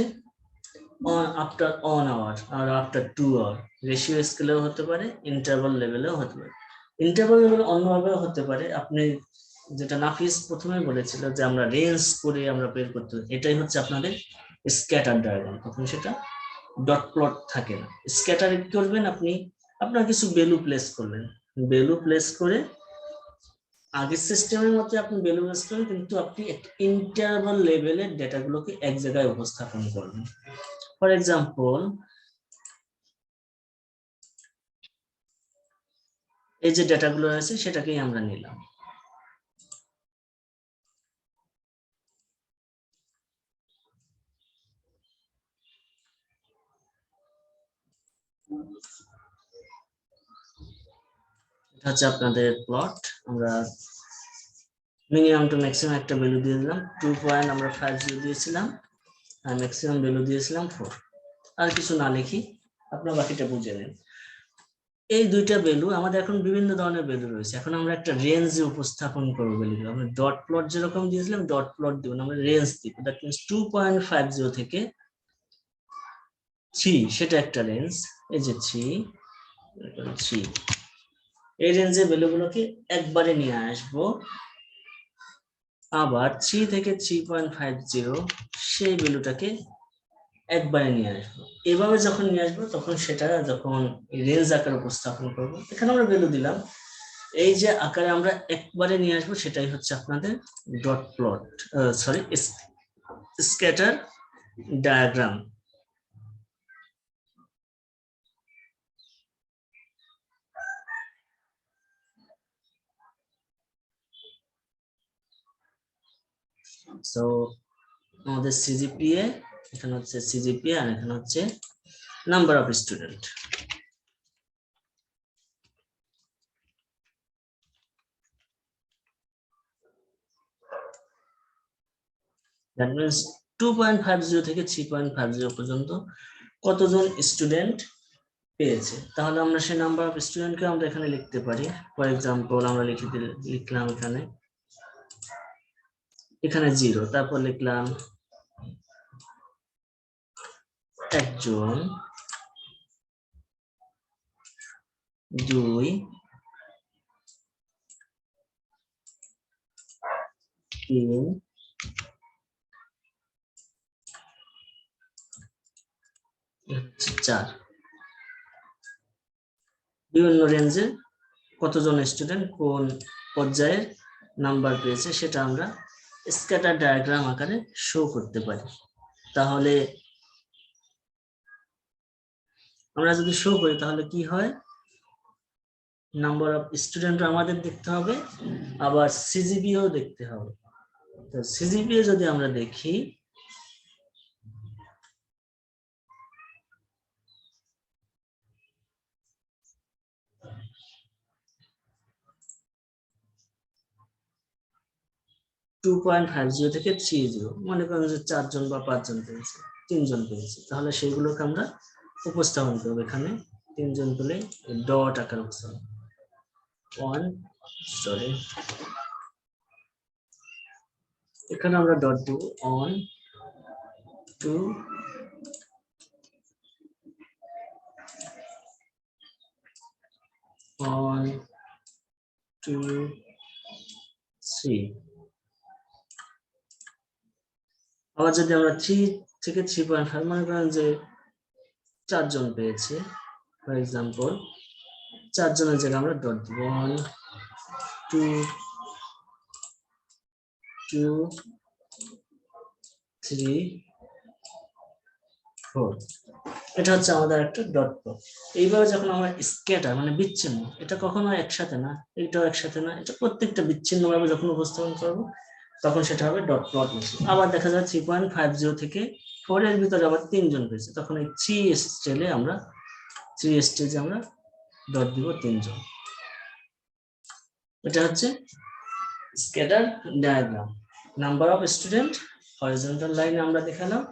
after 1 hour or after 2 hour. Ratio স্কেলেও হতে পারে, ইন্টারভাল লেভেলেও হতে পারে। Interval level অন্যভাবেও হতে পারে। আপনি যেটা নাফিস প্রথমে বলেছিল যে আমরা রেঞ্জ করে আমরা বের করতে, এটাই হচ্ছে আপনাদের স্ক্যাটার ডায়াগ্রাম। তখন সেটা ডট প্লট থাকে না। স্ক্যাটার করবেন আপনি, আপনার কিছু ভ্যালু প্লেস করবেন, ভ্যালু প্লেস করে আগের সিস্টেমের মতো আপনি ভ্যালু প্লেস করবেন, কিন্তু আপনি ইন্টারভাল লেভেলের ডেটাগুলোকে এক জায়গায় উপস্থাপন করবেন। ফর এক্সাম্পল, এই যে ডেটাগুলো আছে সেটাকেই আমরা নিলাম। এটা হচ্ছে আপনাদের প্লট। আমরা মিনিমাম টু ম্যাক্সিমাম একটা ভ্যালু দিয়ে দিলাম, 2.50 দিয়েছিলাম, আর ম্যাক্সিমাম ভ্যালু দিয়েছিলাম 4। আর কিছু না লিখি, আপনারা বাকিটা বুঝে নেন। এই দুইটা ভ্যালু আমাদের এখন বিভিন্ন ধরনের ভ্যালু রয়েছে। এখন আমরা একটা রেঞ্জে উপস্থাপন করবো ভ্যালুগুলো। আমরা ডট প্লট যেরকম দিয়েছিলাম ডট প্লট দিব না, আমরা রেঞ্জ দিব। দ্যাট মিনস 2.50 থেকে 3, সেটা একটা রেঞ্জ। এই যে 3, এই রেঞ্জের ভ্যালুগুলোকে একবারে নিয়ে আসবো। আবার 3 থেকে 3.50 সেই ভ্যালুটাকে একবারে নিয়ে আসবো। এভাবে যখন নিয়ে আসবো তখন সেটা যখন রেঞ্জ আকারে উপস্থাপন করবো, এখানে আমরা ভ্যালু দিলাম, এই যে আকারে আমরা একবারে নিয়ে আসবো সেটাই হচ্ছে আপনাদের dot plot, sorry scatter diagram. So আমাদের সিজিপিএ, এখানে হচ্ছে সিজিপিএ আর এখানে হচ্ছে number of student. That means 2.50 থেকে 3.50 পর্যন্ত কতজন স্টুডেন্ট পেয়েছে, তাহলে আমরা সেই নাম্বার অফ স্টুডেন্টকে আমরা এখানে লিখতে পারি। ফর এক্সাম্পল আমরা লিখলাম এখানে 0, তারপর লিখলাম 1 জন, 2, 3, 4 বিভিন্ন রেঞ্জে কতজন স্টুডেন্ট কোন পর্যায়ের নাম্বার পেয়েছে সেটা আমরা স্ক্যাটার ডায়াগ্রাম আকারে শো করতে পারি। তাহলে আমরা যদি শো করি তাহলে কি হয়, নাম্বার অফ স্টুডেন্ট আমাদের দেখতে হবে, আবার সিজিপিও দেখতে হবে। তো সিজিপিও যদি আমরা দেখি, টু 2.50 থেকে 30, মনে করেন যে 4 জন বা 5 জন পেয়েছে, 3 জন পেয়েছে, তাহলে সেগুলোকে আমরা উপস্থাপন করবো এখানে 3 জন পেলে ডট আকার উপস্থাপন, এখানে আমরা ডট দেব 1 2 1 2 3। আবার যদি আমরা 3 থেকে 3.5, মনে করেন যে 4 জন পেয়েছে, ফর এক্সাম্পল 4 জনের জায়গায় আমরা ডট দিব 1 2 2 3 4। এটা হচ্ছে আমাদের একটা ডট প্লট। এইভাবে যখন আমরা স্ক্যাটার মানে বিচ্ছিন্ন, এটা কখনো একসাথে না, এটাও একসাথে না, এটা প্রত্যেকটা বিচ্ছিন্নভাবে যখন উপস্থাপন করব তখন সেটা হবে ডট প্লট মেশিন। আবার দেখা যায় 3.50 থেকে 4 এর ভিতরে আবার 3 জন পেয়েছে, তখন এই 3 স্টেজে আমরা ডট দিব 3 জন। এটা হচ্ছে scatter diagram. Number of student horizontal লাইনে আমরা দেখালাম,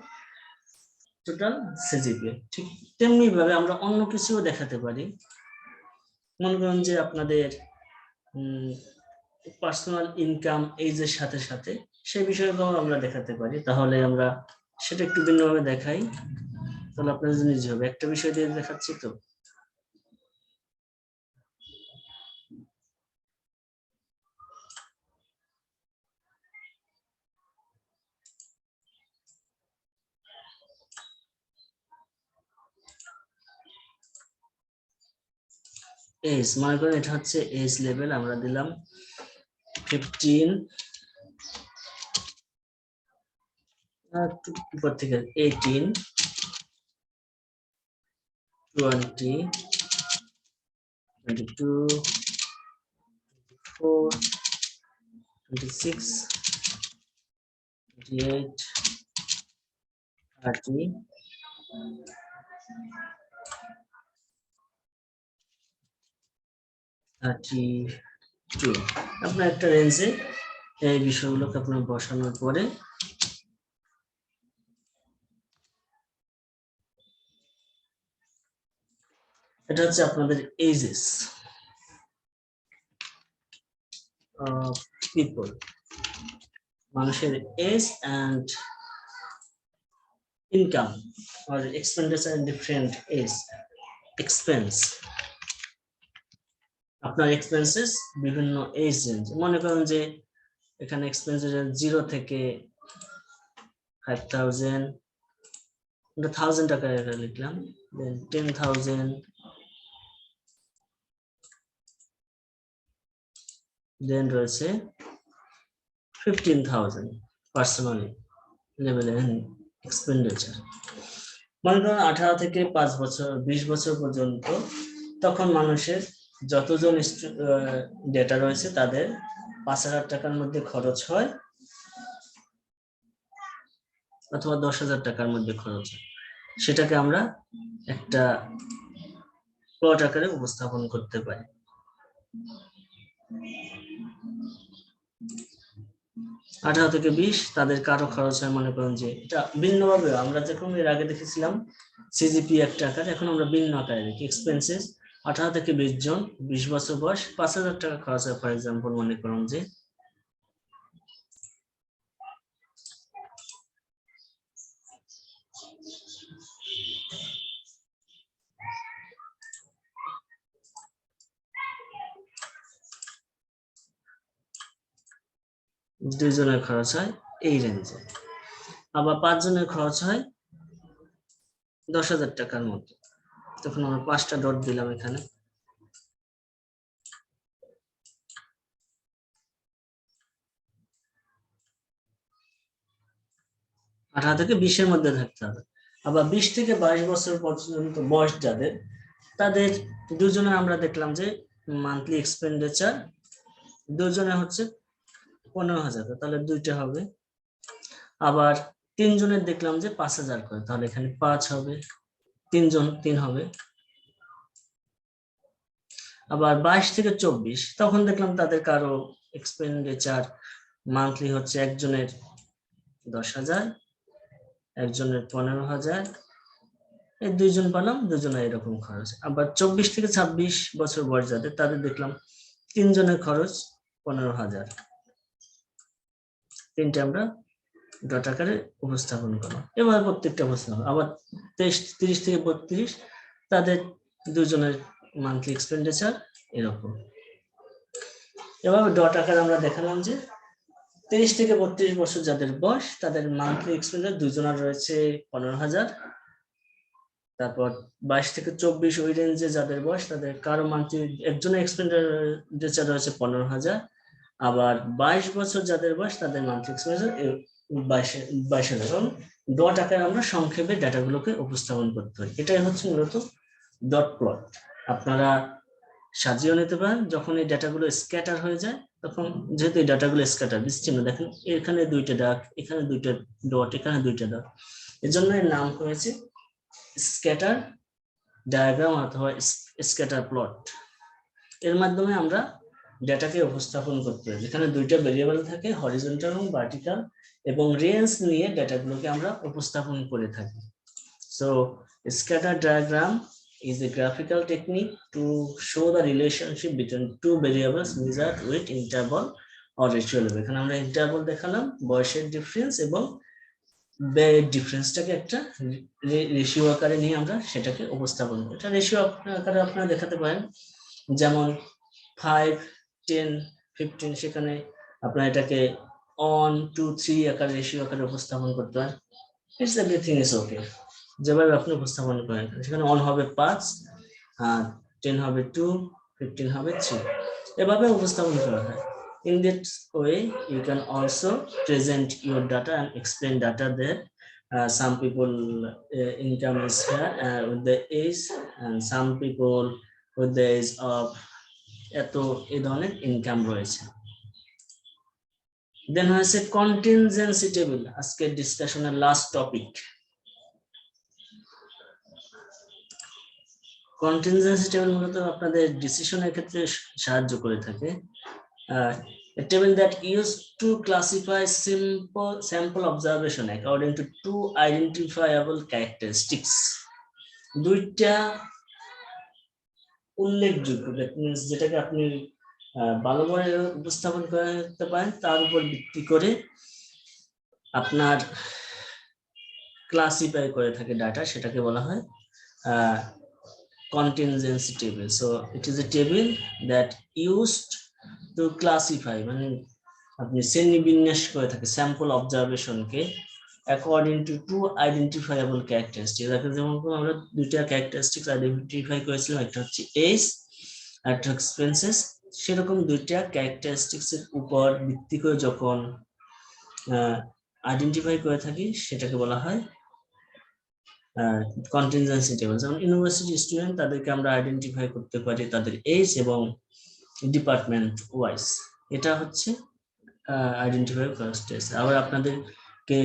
টোটাল সিজিপিএ। ঠিক তেমনি ভাবে আমরা অন্য কিছুও দেখাতে পারি। মনে করেন যে আপনাদের পার্সোনাল ইনকাম এইজের সাথে সাথে সেই বিষয়গুলো আমরা দেখাতে পারি। তাহলে আমরা সেটা একটু ভিন্নভাবে দেখাই, তাহলে আপনাদের জন্য ইজি হবে। একটা বিষয় দিয়ে দেখাচ্ছি তো, এজ, মনে করেন এটা হচ্ছে এজ লেভেল, আমরা দিলাম 15, উপর থেকে 18 20 22 24 26 28 30 32। আপনার একটা রেঞ্জে এই বিষয়গুলোকে আপনার বসানোর পরে এটা হচ্ছে আপনাদের এজেস অফ পিপল, মানুষের age and income or expenditure in different age expense। আপনার এক্সপেন্সেস বিভিন্ন এজ রেঞ্জ, মনে করেন যে এখানে এক্সপেন্সেস 0 থেকে 5000, 1000 টাকা লিখলাম, দেন 10,000, দেন রয়েছে 15,000 পার্সোনালি লেভেল এক্সপেন্ডিচার। মনে করেন 18 থেকে 5 বছর 20 বছর পর্যন্ত, তখন মানুষের যতজন ডেটা রয়েছে তাদের 5,000 টাকার মধ্যে খরচ হয় অথবা 10,000 টাকার মধ্যে খরচ হয়। সেটাকে আমরা একটা প্লট আকারে উপস্থাপন করতে পারি। 18 থেকে 20 তাদের কারো খরচ হয়, মনে করেন যে এটা ভিন্নভাবে আমরা যখন এর আগে দেখেছিলাম সিজিপি একটা আকার, এখন আমরা ভিন্ন আকারে দেখি এক্সপেন্সেস। 18 থেকে 20 জন, 20 বছর বয়স, 5,000 টাকা খরচ হয় ফর এক্সাম্পল, মনে করুন যে দুইজনের খরচ হয় এই রেঞ্জে, আবার 5 জনের খরচ হয় 10,000 টাকার মতো। তখন আমরা 5টা ডট দিলাম এখানে। আঠারো থেকে 20-এর মধ্যে থাকতে হবে। আবার 20 থেকে 22 বছর পর্যন্ত বয়স যাদের, তাদের দুজনে আমরা দেখলাম যে মান্থলি এক্সপেন্ডিচার দুজনে হচ্ছে 15,000, তাহলে দুইটা হবে। আবার 3 জনের দেখলাম যে 5,000 করে, তাহলে এখানে 5 হবে, 3 জন 3 হবে। আবার 22 থেকে 24 তখন দেখলাম তাদের কারো এক্সপেন্ডিচার মান্থলি হচ্ছে একজনের 10,000, একজনের 15,000, এই 2 জন পেলাম, দুজনের এরকম খরচ। আবার 24 থেকে 26 বছর বয়স যাদের, তাদের দেখলাম 3 জনের খরচ 15,000। তিনটে আমরা ডট আকারে উপস্থাপন করলাম। এবার প্রত্যেকটা উপস্থাপন। আবার 30 থেকে 32 তাদের দুজনের মান্থলি এক্সপেন্ডিচার এরকম। এবার ডট আকারে আমরা দেখালাম যে 30 থেকে 32 বছর যাদের বয়স, তাদের মান্থলি এক্সপেন্ডিচার দুজনের রয়েছে 15,000। তারপর 22 থেকে 24 ওই রেঞ্জে যাদের বয়স, তাদের কারো মান্থলি একজনের এক্সপেন্ডিচার রয়েছে 15,000। আবার 22 বছর যাদের বয়স, তাদের মান্থলি এক্সপেন্ডিচার 22,000। ডট আকারে আমরা সংক্ষেপে ডাটাগুলোকে উপস্থাপন করতে হয়। এটাই হচ্ছে মূলত ডট প্লট। আপনারা সাজিয়েও নিতে পারেন। যখন এই ডাটাগুলো স্ক্যাটার হয়ে যায়, তখন যেহেতু এই ডাটাগুলো স্ক্যাটার বিচ্ছিন্ন, দেখেন এখানে 2টা ডাক, এখানে 2টা ডট, এখানে 2টা ডট, এর জন্য এর নাম হয়েছে স্ক্যাটার ডায়াগ্রাম অথবা স্ক্যাটার প্লট। এর মাধ্যমে আমরা ডেটাকে উপস্থাপন করতে পারি। এখানে 2টা ভেরিয়েবল থাকে, হরিজন্টাল এবং ভার্টিক্যাল, এবং রেঞ্জ নিয়ে ডেটাগুলোকে আমরা উপস্থাপন করে থাকি। So scatter diagram is a graphical technique to show the relationship between two variables measured with interval or ratio level. এখানে আমরা ইন্টারভাল দেখালাম, বয়সের ডিফারেন্স এবং ব্যয়ের ডিফারেন্সটাকে একটা রেশিও আকারে নিয়ে আমরা সেটাকে উপস্থাপন করি। এটা রেশিও আকারে আপনারা দেখাতে পারেন, যেমন 5, 10, 15, সেখানে আপনারা এটাকে 1, 2, 3 আকারে রেশিও আকারে উপস্থাপন করতে পারেন। ইটস এভরিথিং ইজ ওকে, যেভাবে আপনি উপস্থাপন করেন। সেখানে 1 হবে 5, 10 হবে 2, 15 হবে 3, এভাবে উপস্থাপন করা হয়। In that way, you can also present your data and explain data there. Some people income is here with the age, and some people with the age of এত এই ধরনের ইনকাম রয়েছে। দেন হয়েছে কন্টিনজেন্সি টেবিল, আজকের ডিসকাশনের last topic. Contingency table মূলত আপনাদের ডিসিশনের ক্ষেত্রে সাহায্য করে থাকে। A table that used to classify sample observation according to 2 identifiable characteristics. 2টা উল্লেখযোগ্য, দ্যাট মিন্স যেটাকে আপনি ভালোভাবে উপস্থাপন করতে পারেন, তার উপর ভিত্তি করে আপনার ক্লাসিফাই করে থাকে ডাটা, সেটাকে বলা হয় contingency table. So it is a table that used to classify, মানে আপনি শ্রেণীবিন্যাস করে থাকে sample অবজারভেশনকে according to 2 identifiable characteristics. যেমন আমরা 2টা ক্যারেক্টারিস্টিক্স আইডেন্টিফাই করেছিলাম, একটা হচ্ছে এজ আর একটা এক্সপেন্সেস। সেরকম 2টা ক্যারেক্টারিস্টিক্স এর উপর ভিত্তি করে যখন আইডেন্টিফাই করে থাকি, সেটাকে বলা হয় কন্টিনজেন্সি টেবিল। যেমন ইউনিভার্সিটি স্টুডেন্ট, তাদেরকে আমরা আইডেন্টিফাই করতে পারি তাদের এজ এবং ডিপার্টমেন্ট ওয়াইজ। এটা হচ্ছে আইডেন্টিফাই করার স্টেজ। আবার আপনাদেরকে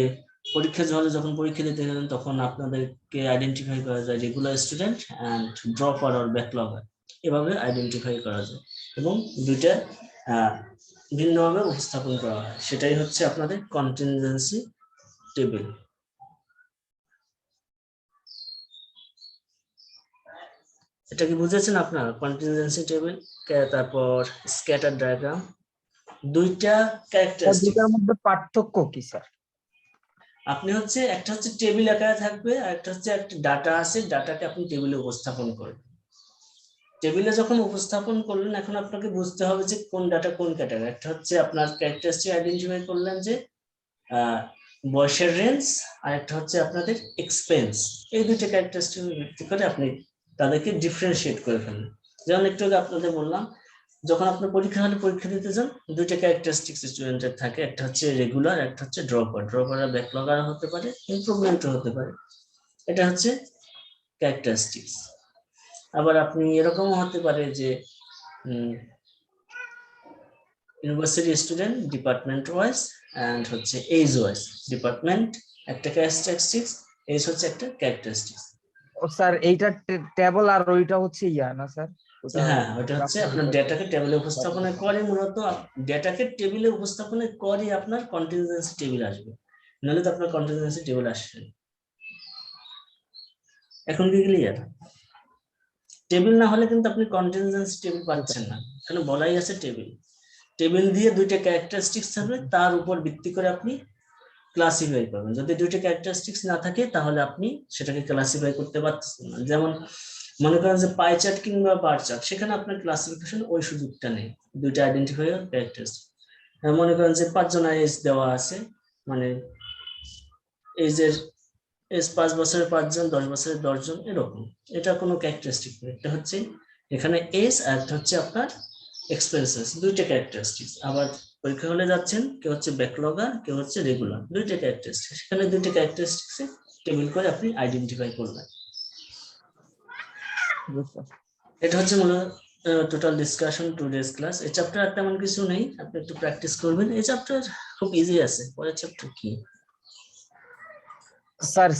পরীক্ষা হলে যখন পরীক্ষা দিতে গেলেন, তখন আপনাদেরকে আইডেন্টিফাই করা যায় regular student and dropper or backlogger, এভাবে আইডেন্টিফাই করা যায় এবং 2টা ভিন্নভাবে উপস্থাপন করা হয়। সেটাই হচ্ছে আপনাদের কন্টিনজেন্সি টেবিল। এটা কি বুঝেছেন আপনারা? কন্টিনজেন্সি টেবিল, তারপর স্ক্যাটার ডায়াগ্রাম, 2টা ক্যারেক্টারিস্টিক। দুটার মধ্যে পার্থক্য কি স্যার? আপনি হচ্ছে একটা হচ্ছে টেবিল আকারে থাকবে, আর একটা হচ্ছে একটা ডাটা আছে, ডাটাকে আপনি টেবিলে উপস্থাপন করবেন। টেবিলে যখন উপস্থাপন করলেন, এখন আপনাকে বুঝতে হবে যে কোন ডাটা কোন ক্যাটাগরি। একটা হচ্ছে আপনার ক্যারেক্টারিস্টিক আইডেন্টিফাই করলেন যে বয়সের রেঞ্জ, আর একটা হচ্ছে আপনাদের এক্সপেন্স। এই 2টা ক্যারেক্টারিস্টিক ভিত্তি করে আপনি তাদেরকে ডিফারেন্সিয়েট করে ফেলেন। যেমন একটু আগে আপনাদের বললাম, যখন আপনার পরীক্ষা হলে পরীক্ষা দিতে যান, দুইটা ক্যারেক্টারিস্টিক্স স্টুডেন্টের থাকে, একটা হচ্ছে রেগুলার, একটা হচ্ছে ড্রপার। ড্রপার ব্যাকলগার হতে পারে, ইমপ্রুভমেন্টও হতে পারে। এটা হচ্ছে ক্যারেক্টারিস্টিক্স। আবার আপনি এরকমও হতে পারে যে university student department wise and হচ্ছে এজ ওয়াইজ। ডিপার্টমেন্ট একটা ক্যারেক্টারিস্টিক্স, এজ হচ্ছে একটা ক্যারেক্টারিস্টিক্স। ও স্যার এইটা টেবল আর ওইটা হচ্ছে ইয়া না স্যার? হ্যাঁ, ওটা হচ্ছে আপনার ডেটাকে টেবিলে উপস্থাপনা করে, মূলত ডেটাকে টেবিলে উপস্থাপনা করে আপনার কন্টিনজেন্সি টেবিল আসবে, নাহলে তো আপনার কন্টিনজেন্সি টেবিল আসছে। এখন কি ক্লিয়ার? টেবিল না হলে কিন্তু আপনি কন্টিনজেন্সি টেবিল পাচ্ছেন না, এখানে বলাই আছে টেবিল। টেবিল দিয়ে দুইটা ক্যারেক্টারিস্টিক্স থাকবে, তার উপর ভিত্তি করে আপনি ক্লাসিফাই করবেন। যদি দুইটা ক্যারেক্টারিস্টিক্স না থাকে তাহলে আপনি সেটাকে ক্লাসিফাই করতে পারতেছেন না। যেমন মনে করেন যে পাই চার্ট কিংবা বার চার্ট, সেখানে আপনার ক্লাসিফিকেশন ওই সুযোগটা নেই, দুইটা আইডেন্টিফায়ার ক্যারেক্টারিস্টিক্স। মনে করেন যে 5 জনের এজ দেওয়া আছে, মানে এজের এজ 5 বছরের 5 জন, 10 বছরের 10 জন, এরকম। এটা কোনো ক্যারেক্টারিস্টিক না, এটা হচ্ছে এখানে এজ আর একটা হচ্ছে আপনার এক্সপেন্সেস, দুইটা ক্যারেক্টারিস্টিক্স। আবার পরীক্ষা হলে যাচ্ছেন, কেউ হচ্ছে ব্যাকলগার, কেউ হচ্ছে রেগুলার, দুইটা ক্যারেক্টারিস্টিক্স। সেখানে দুইটা ক্যারেক্টারিস্টিক্সে টেবিল করে আপনি আইডেন্টিফাই করবেন। এটা হচ্ছে মূলত টোটাল ডিসকাশন টুডেজ ক্লাস। এই চ্যাপ্টার আর তেমন কিছু নেই, আপনি একটু প্র্যাকটিস করবেন। এই চ্যাপ্টার খুব ইজি আছে, পরের চ্যাপ্টার কি স্যার